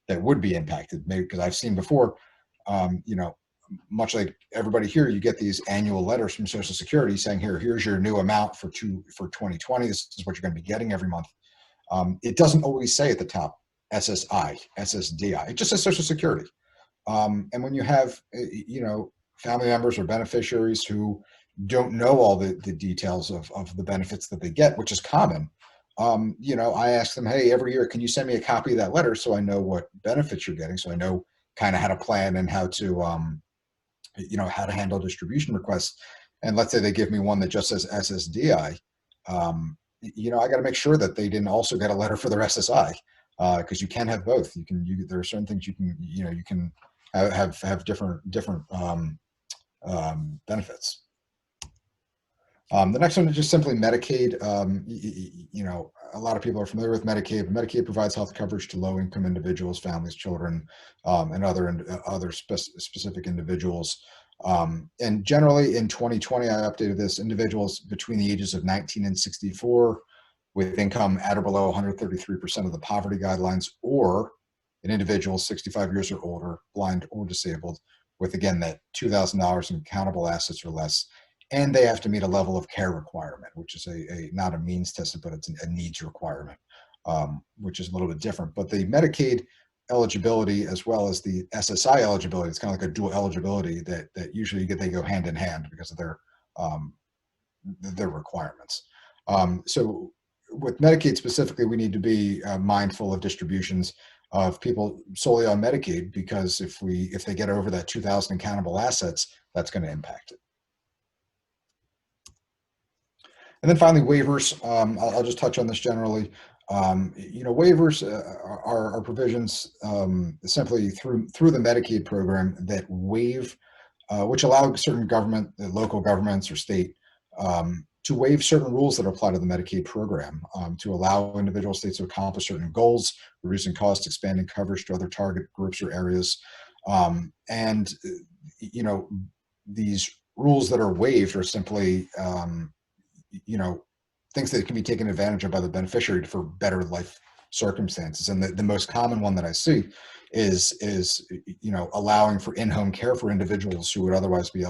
that would be impacted. Maybe because I've seen before, much like everybody here, you get these annual letters from Social Security saying, here's your new amount for 2020. This is what you're going to be getting every month. It doesn't always say at the top SSI, SSDI. It just says Social Security. And when you have, family members or beneficiaries who don't know all the details of the benefits that they get, which is common, I ask them, hey, every year, can you send me a copy of that letter so I know what benefits you're getting, so I know kind of how to plan and how to, how to handle distribution requests. And let's say they give me one that just says SSDI. I got to make sure that they didn't also get a letter for their SSI, because you can have both. There are certain things you can have different benefits. The next one is just simply Medicaid. A lot of people are familiar with Medicaid, but Medicaid provides health coverage to low-income individuals, families, children, and other specific individuals. And generally in 2020, I updated this, individuals between the ages of 19 and 64 with income at or below 133% of the poverty guidelines, or an individual 65 years or older, blind or disabled, with, again, that $2,000 in countable assets or less, and they have to meet a level of care requirement, which is not a means tested, but it's a needs requirement, which is a little bit different. But the Medicaid eligibility as well as the SSI eligibility, it's kind of like a dual eligibility that usually they go hand in hand because of their requirements. So with Medicaid specifically, we need to be mindful of distributions of people solely on Medicaid, because if they get over that 2,000 countable assets, that's going to impact it. And then finally, waivers. I'll just touch on this generally. Waivers are provisions simply through the Medicaid program that waive, which allow certain local governments or state, to waive certain rules that apply to the Medicaid program, to allow individual states to accomplish certain goals, reducing costs, expanding coverage to other target groups or areas. These rules that are waived are simply, things that can be taken advantage of by the beneficiary for better life circumstances. And the most common one that I see is allowing for in-home care for individuals who would otherwise be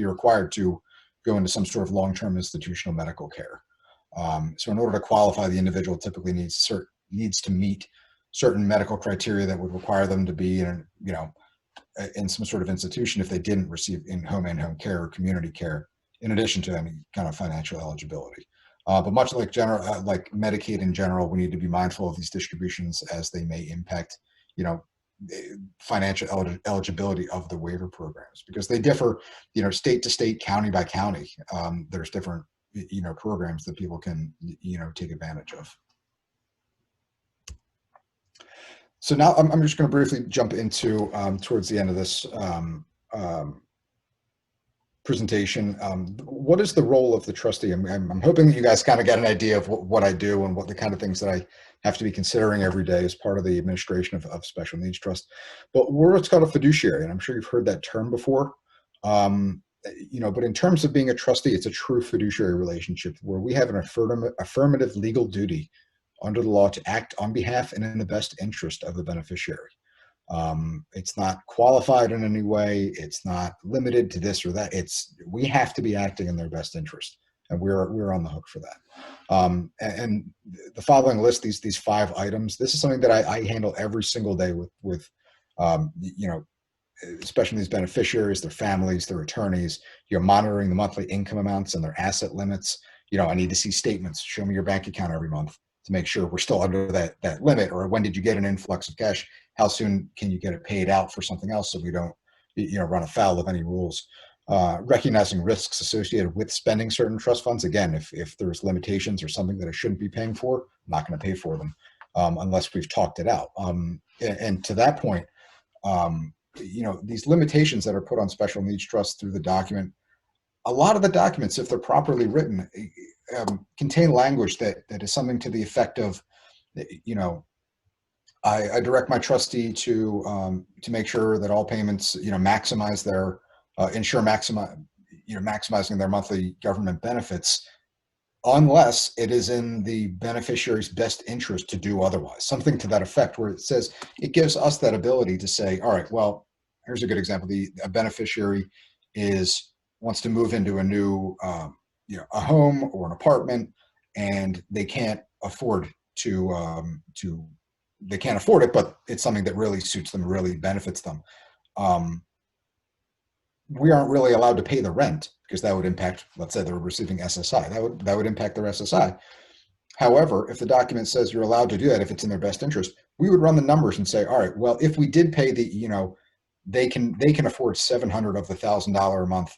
required to go into some sort of long-term institutional medical care. So in order to qualify, the individual typically needs to meet certain medical criteria that would require them to be in some sort of institution if they didn't receive in-home care or community care, in addition to any kind of financial eligibility. But much like Medicaid in general, we need to be mindful of these distributions as they may impact, financial eligibility of the waiver programs, because they differ, state to state, county by county. There's different, programs that people can, take advantage of. So now I'm just going to briefly jump into towards the end of this presentation. What is the role of the trustee? I'm hoping that you guys kind of get an idea of what I do and what the kind of things that I have to be considering every day as part of the administration of special needs trust. But we're what's called a fiduciary, and I'm sure you've heard that term before. But in terms of being a trustee, it's a true fiduciary relationship where we have an affirmative legal duty under the law to act on behalf and in the best interest of the beneficiary. It's not qualified in any way. It's not limited to this or that. We have to be acting in their best interest, and we're on the hook for that. And the following list, these 5 items, this is something that I handle every single day with especially these beneficiaries, their families, their attorneys. Monitoring the monthly income amounts and their asset limits. I need to see statements. Show me your bank account every month to make sure we're still under that limit, or when did you get an influx of cash? How soon can you get it paid out for something else so we don't, run afoul of any rules? Recognizing risks associated with spending certain trust funds. Again, if there's limitations or something that I shouldn't be paying for, I'm not going to pay for them unless we've talked it out. And to that point, these limitations that are put on special needs trusts through the document, a lot of the documents, if they're properly written, contain language that is something to the effect of, I direct my trustee to make sure that all payments, maximize their, maximizing their monthly government benefits, unless it is in the beneficiary's best interest to do otherwise. Something to that effect, where it says it gives us that ability to say, all right, well, here's a good example. A beneficiary wants to move into a new, a home or an apartment, and they can't afford they can't afford it, but it's something that really suits them, really benefits them. We aren't really allowed to pay the rent because that would impact, let's say they're receiving SSI, that would impact their SSI. However, if the document says you're allowed to do that if it's in their best interest, we would run the numbers and say, all right, well, if we did pay they can afford $700 of the $1,000 a month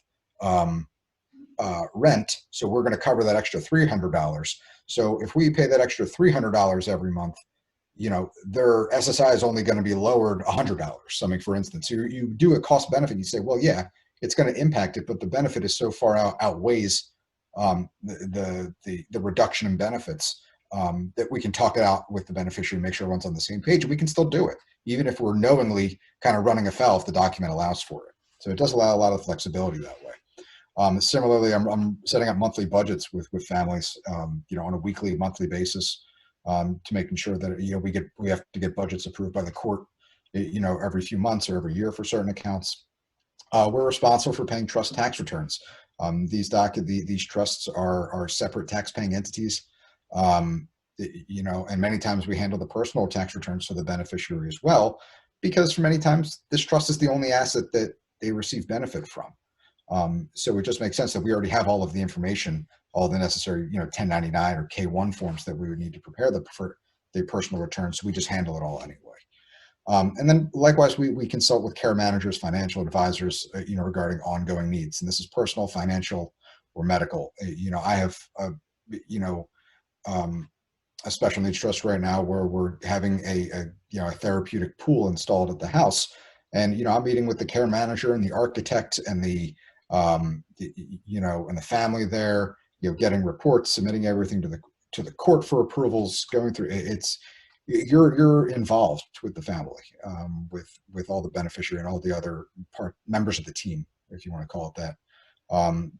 rent, so we're going to cover that extra $300. So if we pay that extra $300 every month, their SSI is only going to be lowered $100, something, for instance. So you do a cost benefit. You say, well, yeah, it's going to impact it, but the benefit is so far outweighs the reduction in benefits that we can talk it out with the beneficiary, make sure everyone's on the same page, and we can still do it, even if we're knowingly kind of running afoul if the document allows for it. So it does allow a lot of flexibility that way. Similarly, I'm setting up monthly budgets with families, on a weekly, monthly basis, to making sure that we have to get budgets approved by the court, every few months or every year for certain accounts. We're responsible for paying trust tax returns. These trusts are separate tax-paying entities. And many times we handle the personal tax returns for the beneficiary as well, because for many times this trust is the only asset that they receive benefit from. So it just makes sense that we already have all of the information, all the necessary, 1099 or K-1 forms that we would need to prepare the personal return. So we just handle it all anyway. And then likewise, we consult with care managers, financial advisors, regarding ongoing needs. And this is personal, financial, or medical. I have, a special needs trust right now where we're having a therapeutic pool installed at the house. And, I'm meeting with the care manager and the architect and the family there, getting reports, submitting everything to the court for approvals, going through you're involved with the family, with all the beneficiary and all the other members of the team, if you want to call it that.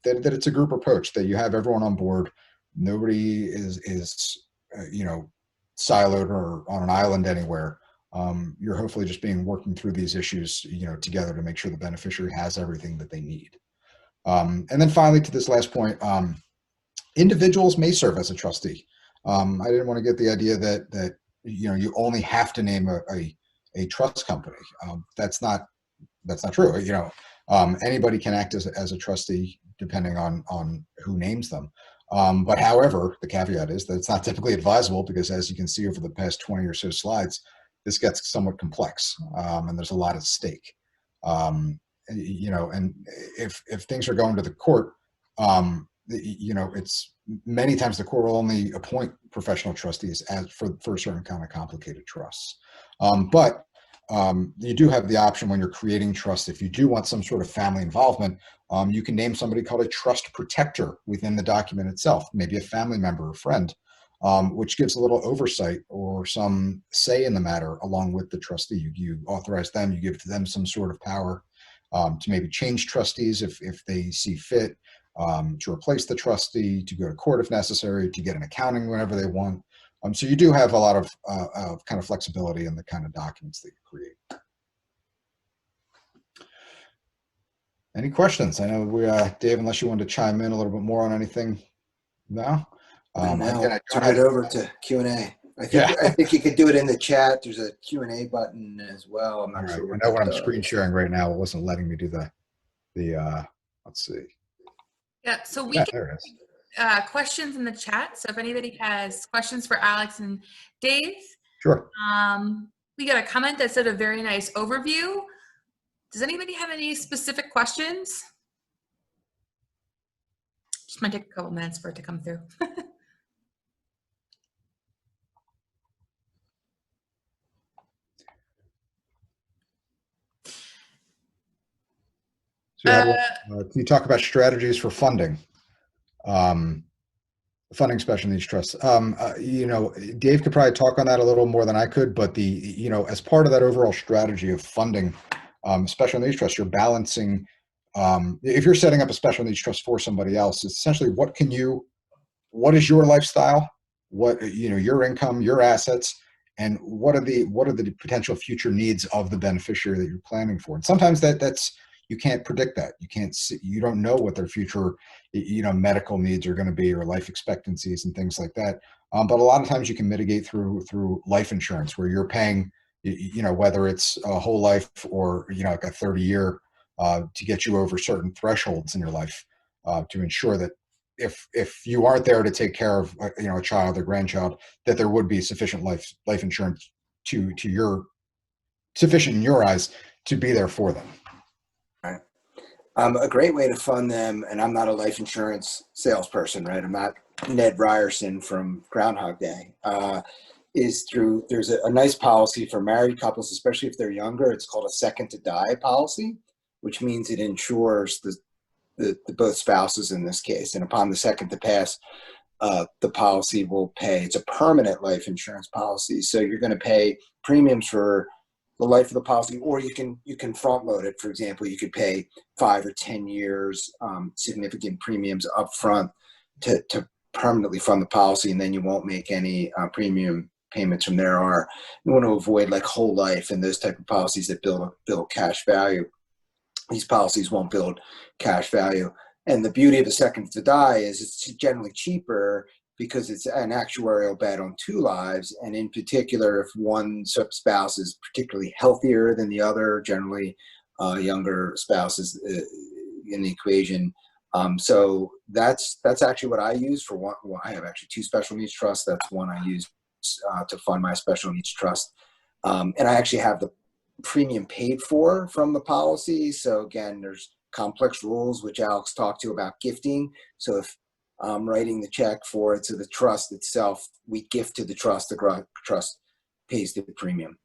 That it's a group approach, that you have everyone on board. Nobody is siloed or on an island anywhere. You're hopefully just working through these issues, together to make sure the beneficiary has everything that they need. And then finally, to this last point, individuals may serve as a trustee. I didn't want to get the idea that you only have to name a trust company. That's not true. Anybody can act as a trustee depending on who names them. But however, the caveat is that it's not typically advisable, because as you can see over the past 20 or so slides, this gets somewhat complex, and there's a lot at stake. And if things are going to the court, it's many times the court will only appoint professional trustees for certain kind of complicated trusts. But you do have the option when you're creating trust, if you do want some sort of family involvement, you can name somebody called a trust protector within the document itself, maybe a family member or friend, which gives a little oversight or some say in the matter along with the trustee. You authorize them, you give them some sort of power to maybe change trustees if they see fit, to replace the trustee, to go to court if necessary, to get an accounting whenever they want. So you do have a lot of kind of flexibility in the kind of documents that you create. Any questions? I know Dave, unless you wanted to chime in a little bit more on anything. No? Turn it over to Q&A. I think you could do it in the chat. There's a Q&A button as well. I'm not sure. I know when I'm screen sharing right now, it wasn't letting me do the let's see. Yeah, so we can questions in the chat. So if anybody has questions for Alex and Dave. Sure. We got a comment that said a very nice overview. Does anybody have any specific questions? Just might take a couple minutes for it to come through. So can you talk about strategies for funding? Funding special needs trusts. Dave could probably talk on that a little more than I could, but as part of that overall strategy of funding special needs trusts, you're balancing. If you're setting up a special needs trust for somebody else, it's essentially what is your lifestyle, what your income, your assets, and what are the potential future needs of the beneficiary that you're planning for. And sometimes that's you can't predict that. You don't know what their future, medical needs are going to be, or life expectancies and things like that. But a lot of times you can mitigate through life insurance, where you're paying, whether it's a whole life or, like a 30-year, to get you over certain thresholds in your life, to ensure that if you aren't there to take care of, a child or grandchild, that there would be sufficient life insurance sufficient in your eyes to be there for them. Right. A great way to fund them, and I'm not a life insurance salesperson, right? I'm not Ned Ryerson from Groundhog Day, there's a nice policy for married couples, especially if they're younger. It's called a second to die policy, which means it insures the both spouses in this case. And upon the second to pass, the policy will pay. It's a permanent life insurance policy. So you're going to pay premiums for the life of the policy, or you can front load it. For example, you could pay 5 or 10 years significant premiums up front to permanently fund the policy, and then you won't make any premium payments from there. Or you want to avoid like whole life and those type of policies that build cash value. These policies won't build cash value. And the beauty of a second to die is it's generally cheaper because it's an actuarial bet on two lives. And in particular, if one spouse is particularly healthier than the other, generally younger spouses in the equation. So that's actually what I use for one. Well, I have actually two special needs trusts. That's one I use to fund my special needs trust. And I actually have the premium paid for from the policy. So again, there's complex rules, which Alex talked to about gifting. So if I'm writing the check for it to the trust itself, we gift to the trust trust pays the premium.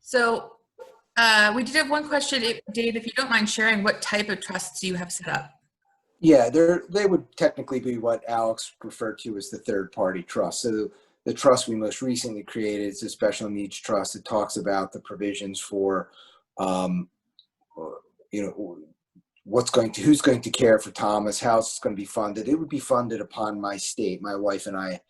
So we did have one question, Dave, if you don't mind sharing, what type of trusts do you have set up? Yeah, they would technically be what Alex referred to as the third-party trust. So the trust we most recently created is a special needs trust. It talks about the provisions for, who's going to care for Thomas, how it's going to be funded. It would be funded upon my state, my wife and I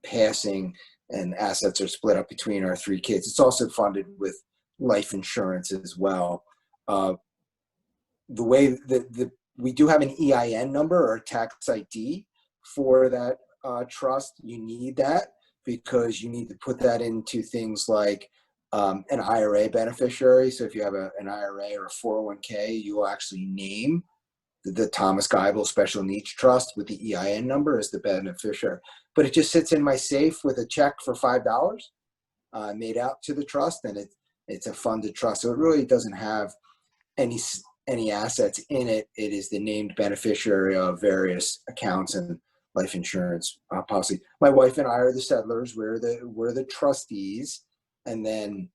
passing, and assets are split up between our three kids. It's also funded with life insurance as well. The way that we do have an EIN number or a tax ID for that trust. You need that because you need to put that into things like an IRA beneficiary. So if you have an IRA or a 401k, you will actually name the Thomas Geibel Special Needs Trust with the EIN number as the beneficiary. But it just sits in my safe with a check for $5 made out to the trust, and it's a funded trust. So it really doesn't have any assets in it. It is the named beneficiary of various accounts and life insurance policy. My wife and I are the settlers. We're the trustees, and then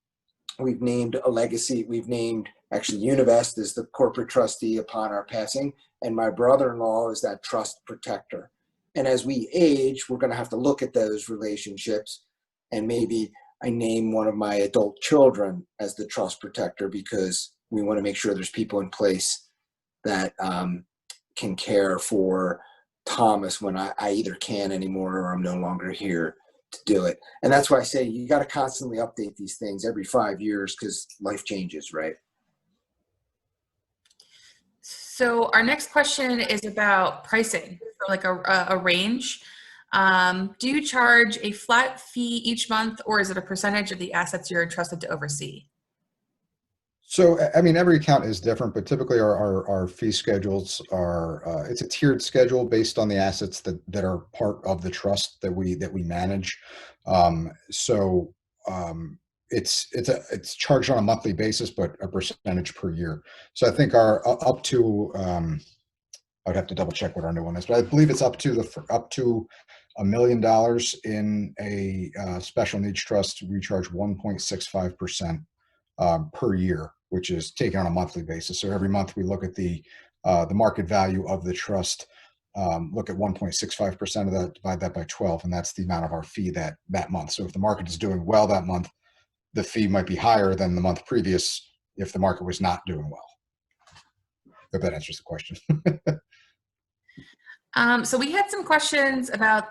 we've named a legacy. We've named actually Univest as the corporate trustee upon our passing, and my brother-in-law is that trust protector. And as we age, we're going to have to look at those relationships, and maybe I name one of my adult children as the trust protector because we want to make sure there's people in place that can care for Thomas when I either can't anymore or I'm no longer here to do it. And that's why I say you got to constantly update these things every 5 years because life changes, right? So our next question is about pricing, for like a range. Do you charge a flat fee each month, or is it a percentage of the assets you're entrusted to oversee? So, I mean, every account is different, but typically our fee schedules are, it's a tiered schedule based on the assets that are part of the trust that we manage. It's charged on a monthly basis, but a percentage per year. So I think our up to, I would have to double check what our new one is, but I believe it's up to $1 million in a special needs trust. We charge 1.65% per year, which is taken on a monthly basis. So every month we look at the market value of the trust, look at 1.65% of that, divide that by 12, and that's the amount of our fee that month. So if the market is doing well that month, the fee might be higher than the month previous if the market was not doing well. If that answers the question. So we had some questions about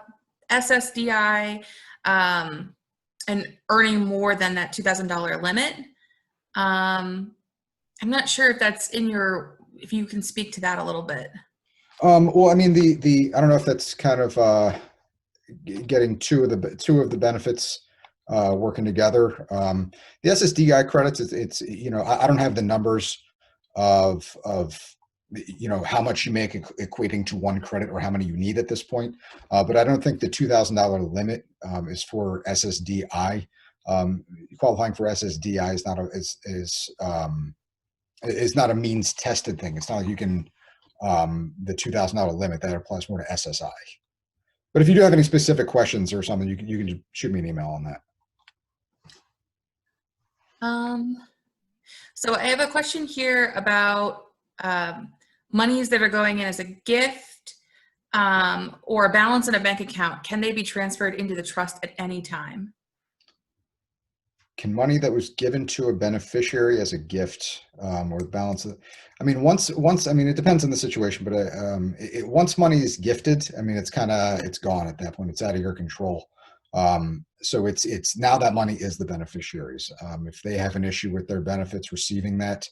SSDI and earning more than that $2,000 limit. I'm not sure if that's if you can speak to that a little bit. Well, I mean, I don't know if that's kind of getting two of the benefits working together. The SSDI credits, it's I don't have the numbers of how much you make equating to one credit or how many you need at this point. But I don't think the $2,000 limit is for SSDI. Qualifying for SSDI is not a means tested thing. It's not like you can the $2,000 limit that applies more to SSI. But if you do have any specific questions or something, you can just shoot me an email on that. So I have a question here about monies that are going in as a gift or a balance in a bank account. Can they be transferred into the trust at any time? Can money that was given to a beneficiary as a gift or the balance of, I mean, once, I mean, it depends on the situation, but once money is gifted, I mean, it's gone at that point. It's out of your control. So it's now that money is the beneficiaries. If they have an issue with their benefits receiving that,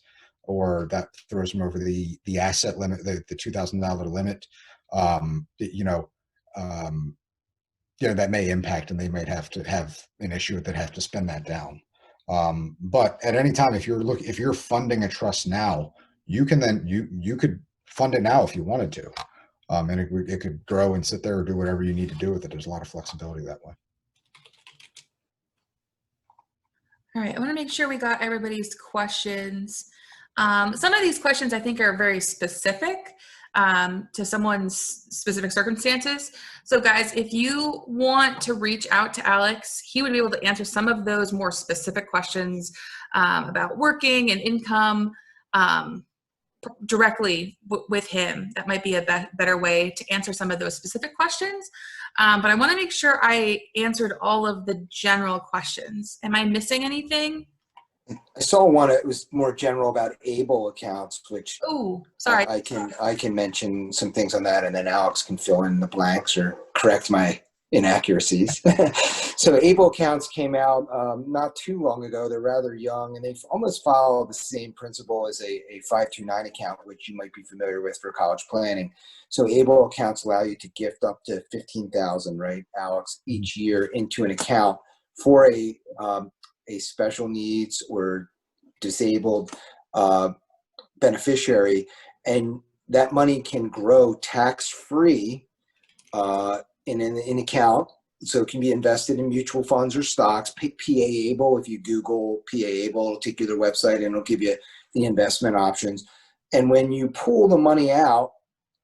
or that throws them over the asset limit, the $2,000 limit, that may impact, and they might have to have an issue that have to spend that down. But at any time, if you're funding a trust now, you can then you could fund it now if you wanted to, and it could grow and sit there or do whatever you need to do with it. There's a lot of flexibility that way. All right, I want to make sure we got everybody's questions. Some of these questions I think are very specific to someone's specific circumstances. So guys, if you want to reach out to Alex, he would be able to answer some of those more specific questions about working and income directly with him. That might be a better way to answer some of those specific questions. But I want to make sure I answered all of the general questions. Am I missing anything? I saw one. It was more general about ABLE accounts, which sorry. I can mention some things on that, and then Alex can fill in the blanks or correct my inaccuracies. So ABLE accounts came out not too long ago. They're rather young, and they've almost followed the same principle as a 529 account, which you might be familiar with for college planning. So ABLE accounts allow you to gift up to $15,000, right, Alex, each year into an account for a special needs or disabled beneficiary, and that money can grow tax-free in an account. So it can be invested in mutual funds or stocks. PA Able, if you Google PA Able, it'll take you to their website and it'll give you the investment options. And when you pull the money out,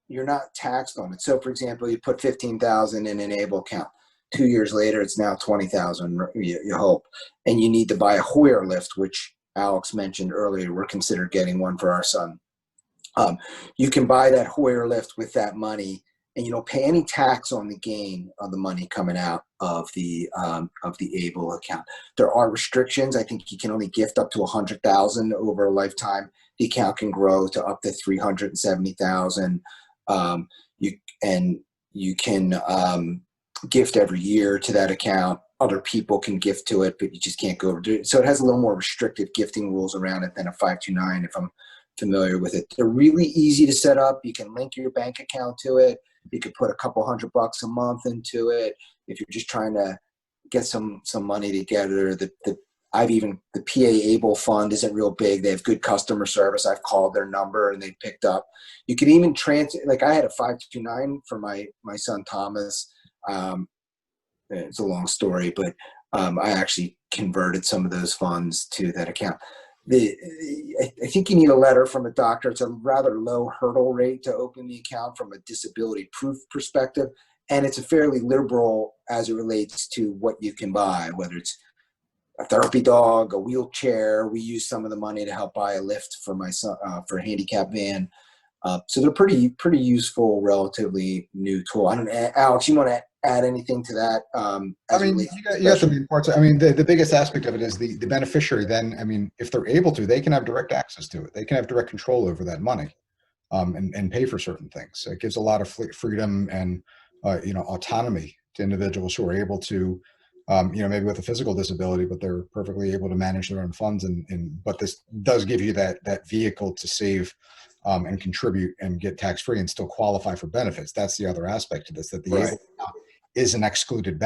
you're not taxed on it. So for example, you put $15,000 in an ABLE account. 2 years later, it's now $20,000, you hope. And you need to buy a Hoyer lift, which Alex mentioned earlier. We're considered getting one for our son. You can buy that Hoyer lift with that money, and you don't pay any tax on the gain of the money coming out of the ABLE account. There are restrictions. I think you can only gift up to $100,000 over a lifetime. The account can grow to up to $370,000. You can gift every year to that account. Other people can gift to it, but you just can't go over to it. So it has a little more restrictive gifting rules around it than a 529, if I'm familiar with it. They're really easy to set up. You can link your bank account to it. You could put a couple $100 a month into it. If you're just trying to get some money together, the PA Able fund isn't real big. They have good customer service. I've called their number and they picked up. You could even like I had a 529 for my son Thomas. It's a long story, but I actually converted some of those funds to that account. I think you need a letter from a doctor. It's a rather low hurdle rate to open the account from a disability proof perspective, and it's a fairly liberal as it relates to what you can buy, whether it's a therapy dog, a wheelchair. We use some of the money to help buy a lift for my son for a handicap van. So they're pretty useful, relatively new tool. I don't know, Alex, you want to add anything to that? I mean, you got the main parts. I mean, the biggest aspect of it is the beneficiary. Then, I mean, if they're able to, they can have direct access to it. They can have direct control over that money, and pay for certain things. So it gives a lot of freedom and autonomy to individuals who are able to, maybe with a physical disability, but they're perfectly able to manage their own funds. But this does give you that vehicle to save and contribute and get tax-free and still qualify for benefits. That's the other aspect to this, that the ABLE account is an excluded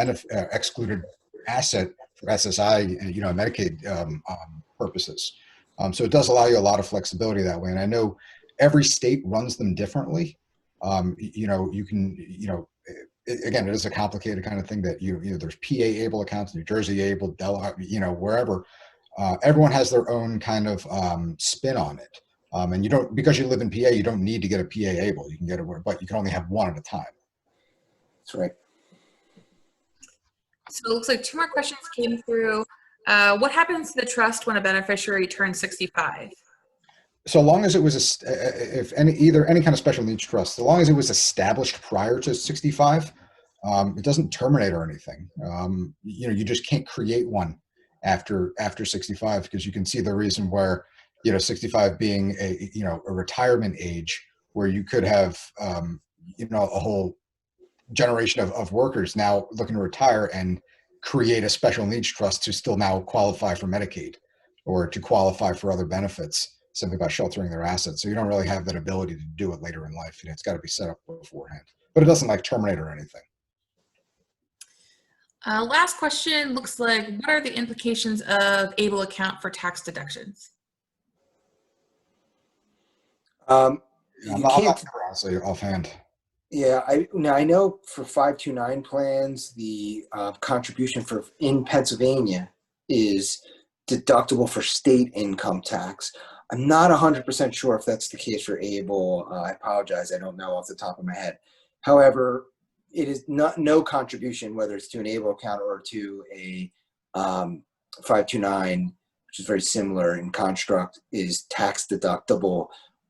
asset for SSI, Medicaid purposes. So it does allow you a lot of flexibility that way. And I know every state runs them differently. You can, again, it is a complicated kind of thing that there's PA ABLE accounts, New Jersey ABLE, Delaware, wherever. Everyone has their own kind of spin on it. And you don't, because you live in PA, you don't need to get a PA ABLE. You can get it, but you can only have one at a time. That's right. So it looks like 2 more questions came through. What happens to the trust when a beneficiary turns 65? So long as it was, either any kind of special needs trust, so long as it was established prior to 65, it doesn't terminate or anything. You just can't create one after 65, because you can see the reason where, 65 being a retirement age where you could have, a whole generation of workers now looking to retire and create a special needs trust to still now qualify for Medicaid or to qualify for other benefits. simply by sheltering their assets. So you don't really have that ability to do it later in life. It's got to be set up beforehand, but it doesn't like terminate or anything. Last question looks like, what are the implications of ABLE account for tax deductions? I'm You not can't. sure, honestly, offhand. Yeah, I know for 529 plans, the contribution for in Pennsylvania is deductible for state income tax. I'm not 100% sure if that's the case for ABLE. I apologize, I don't know off the top of my head. However, it is no contribution, whether it's to an ABLE account or to a 529, which is very similar in construct, is tax deductible.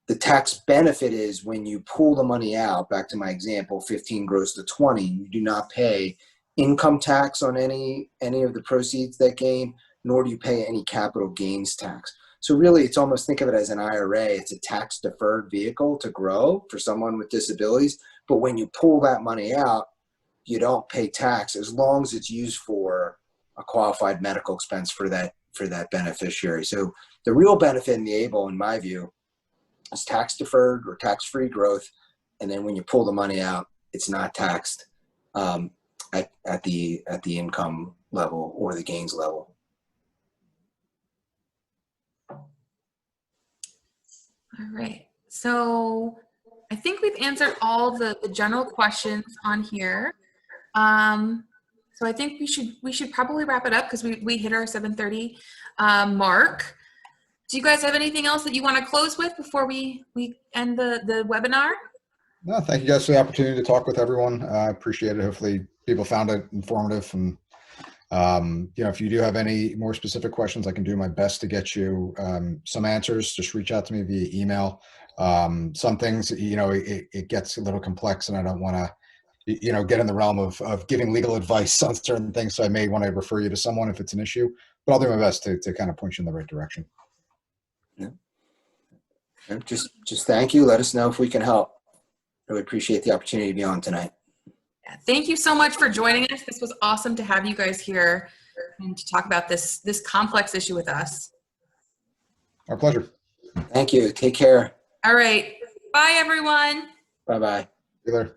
The tax benefit is when you pull the money out, back to my example, 15 grows to 20, you do not pay income tax on any of the proceeds that gain, nor do you pay any capital gains tax. So really, it's almost, think of it as an IRA. It's a tax deferred vehicle to grow for someone with disabilities. But when you pull that money out, you don't pay tax as long as it's used for a qualified medical expense for that beneficiary. So the real benefit in the ABLE, in my view, is tax deferred or tax-free growth, and then when you pull the money out, it's not taxed at the income level or the gains level. All right, so I think we've answered all the general questions on here. So I think we should probably wrap it up because we hit our 7:30 mark. Do you guys have anything else that you want to close with before we end the webinar? No, thank you guys for the opportunity to talk with everyone. I appreciate it. Hopefully people found it informative. And, if you do have any more specific questions, I can do my best to get you some answers. Just reach out to me via email. Some things, it gets a little complex and I don't want to, get in the realm of giving legal advice on certain things. So I may want to refer you to someone if it's an issue, but I'll do my best to kind of point you in the right direction. Yeah. Just thank you. Let us know if we can help. Really appreciate the opportunity to be on tonight. Yeah, thank you so much for joining us. This was awesome to have you guys here and to talk about this complex issue with us. Our pleasure. Thank you. Take care. All right. Bye, everyone. Bye-bye. See you later.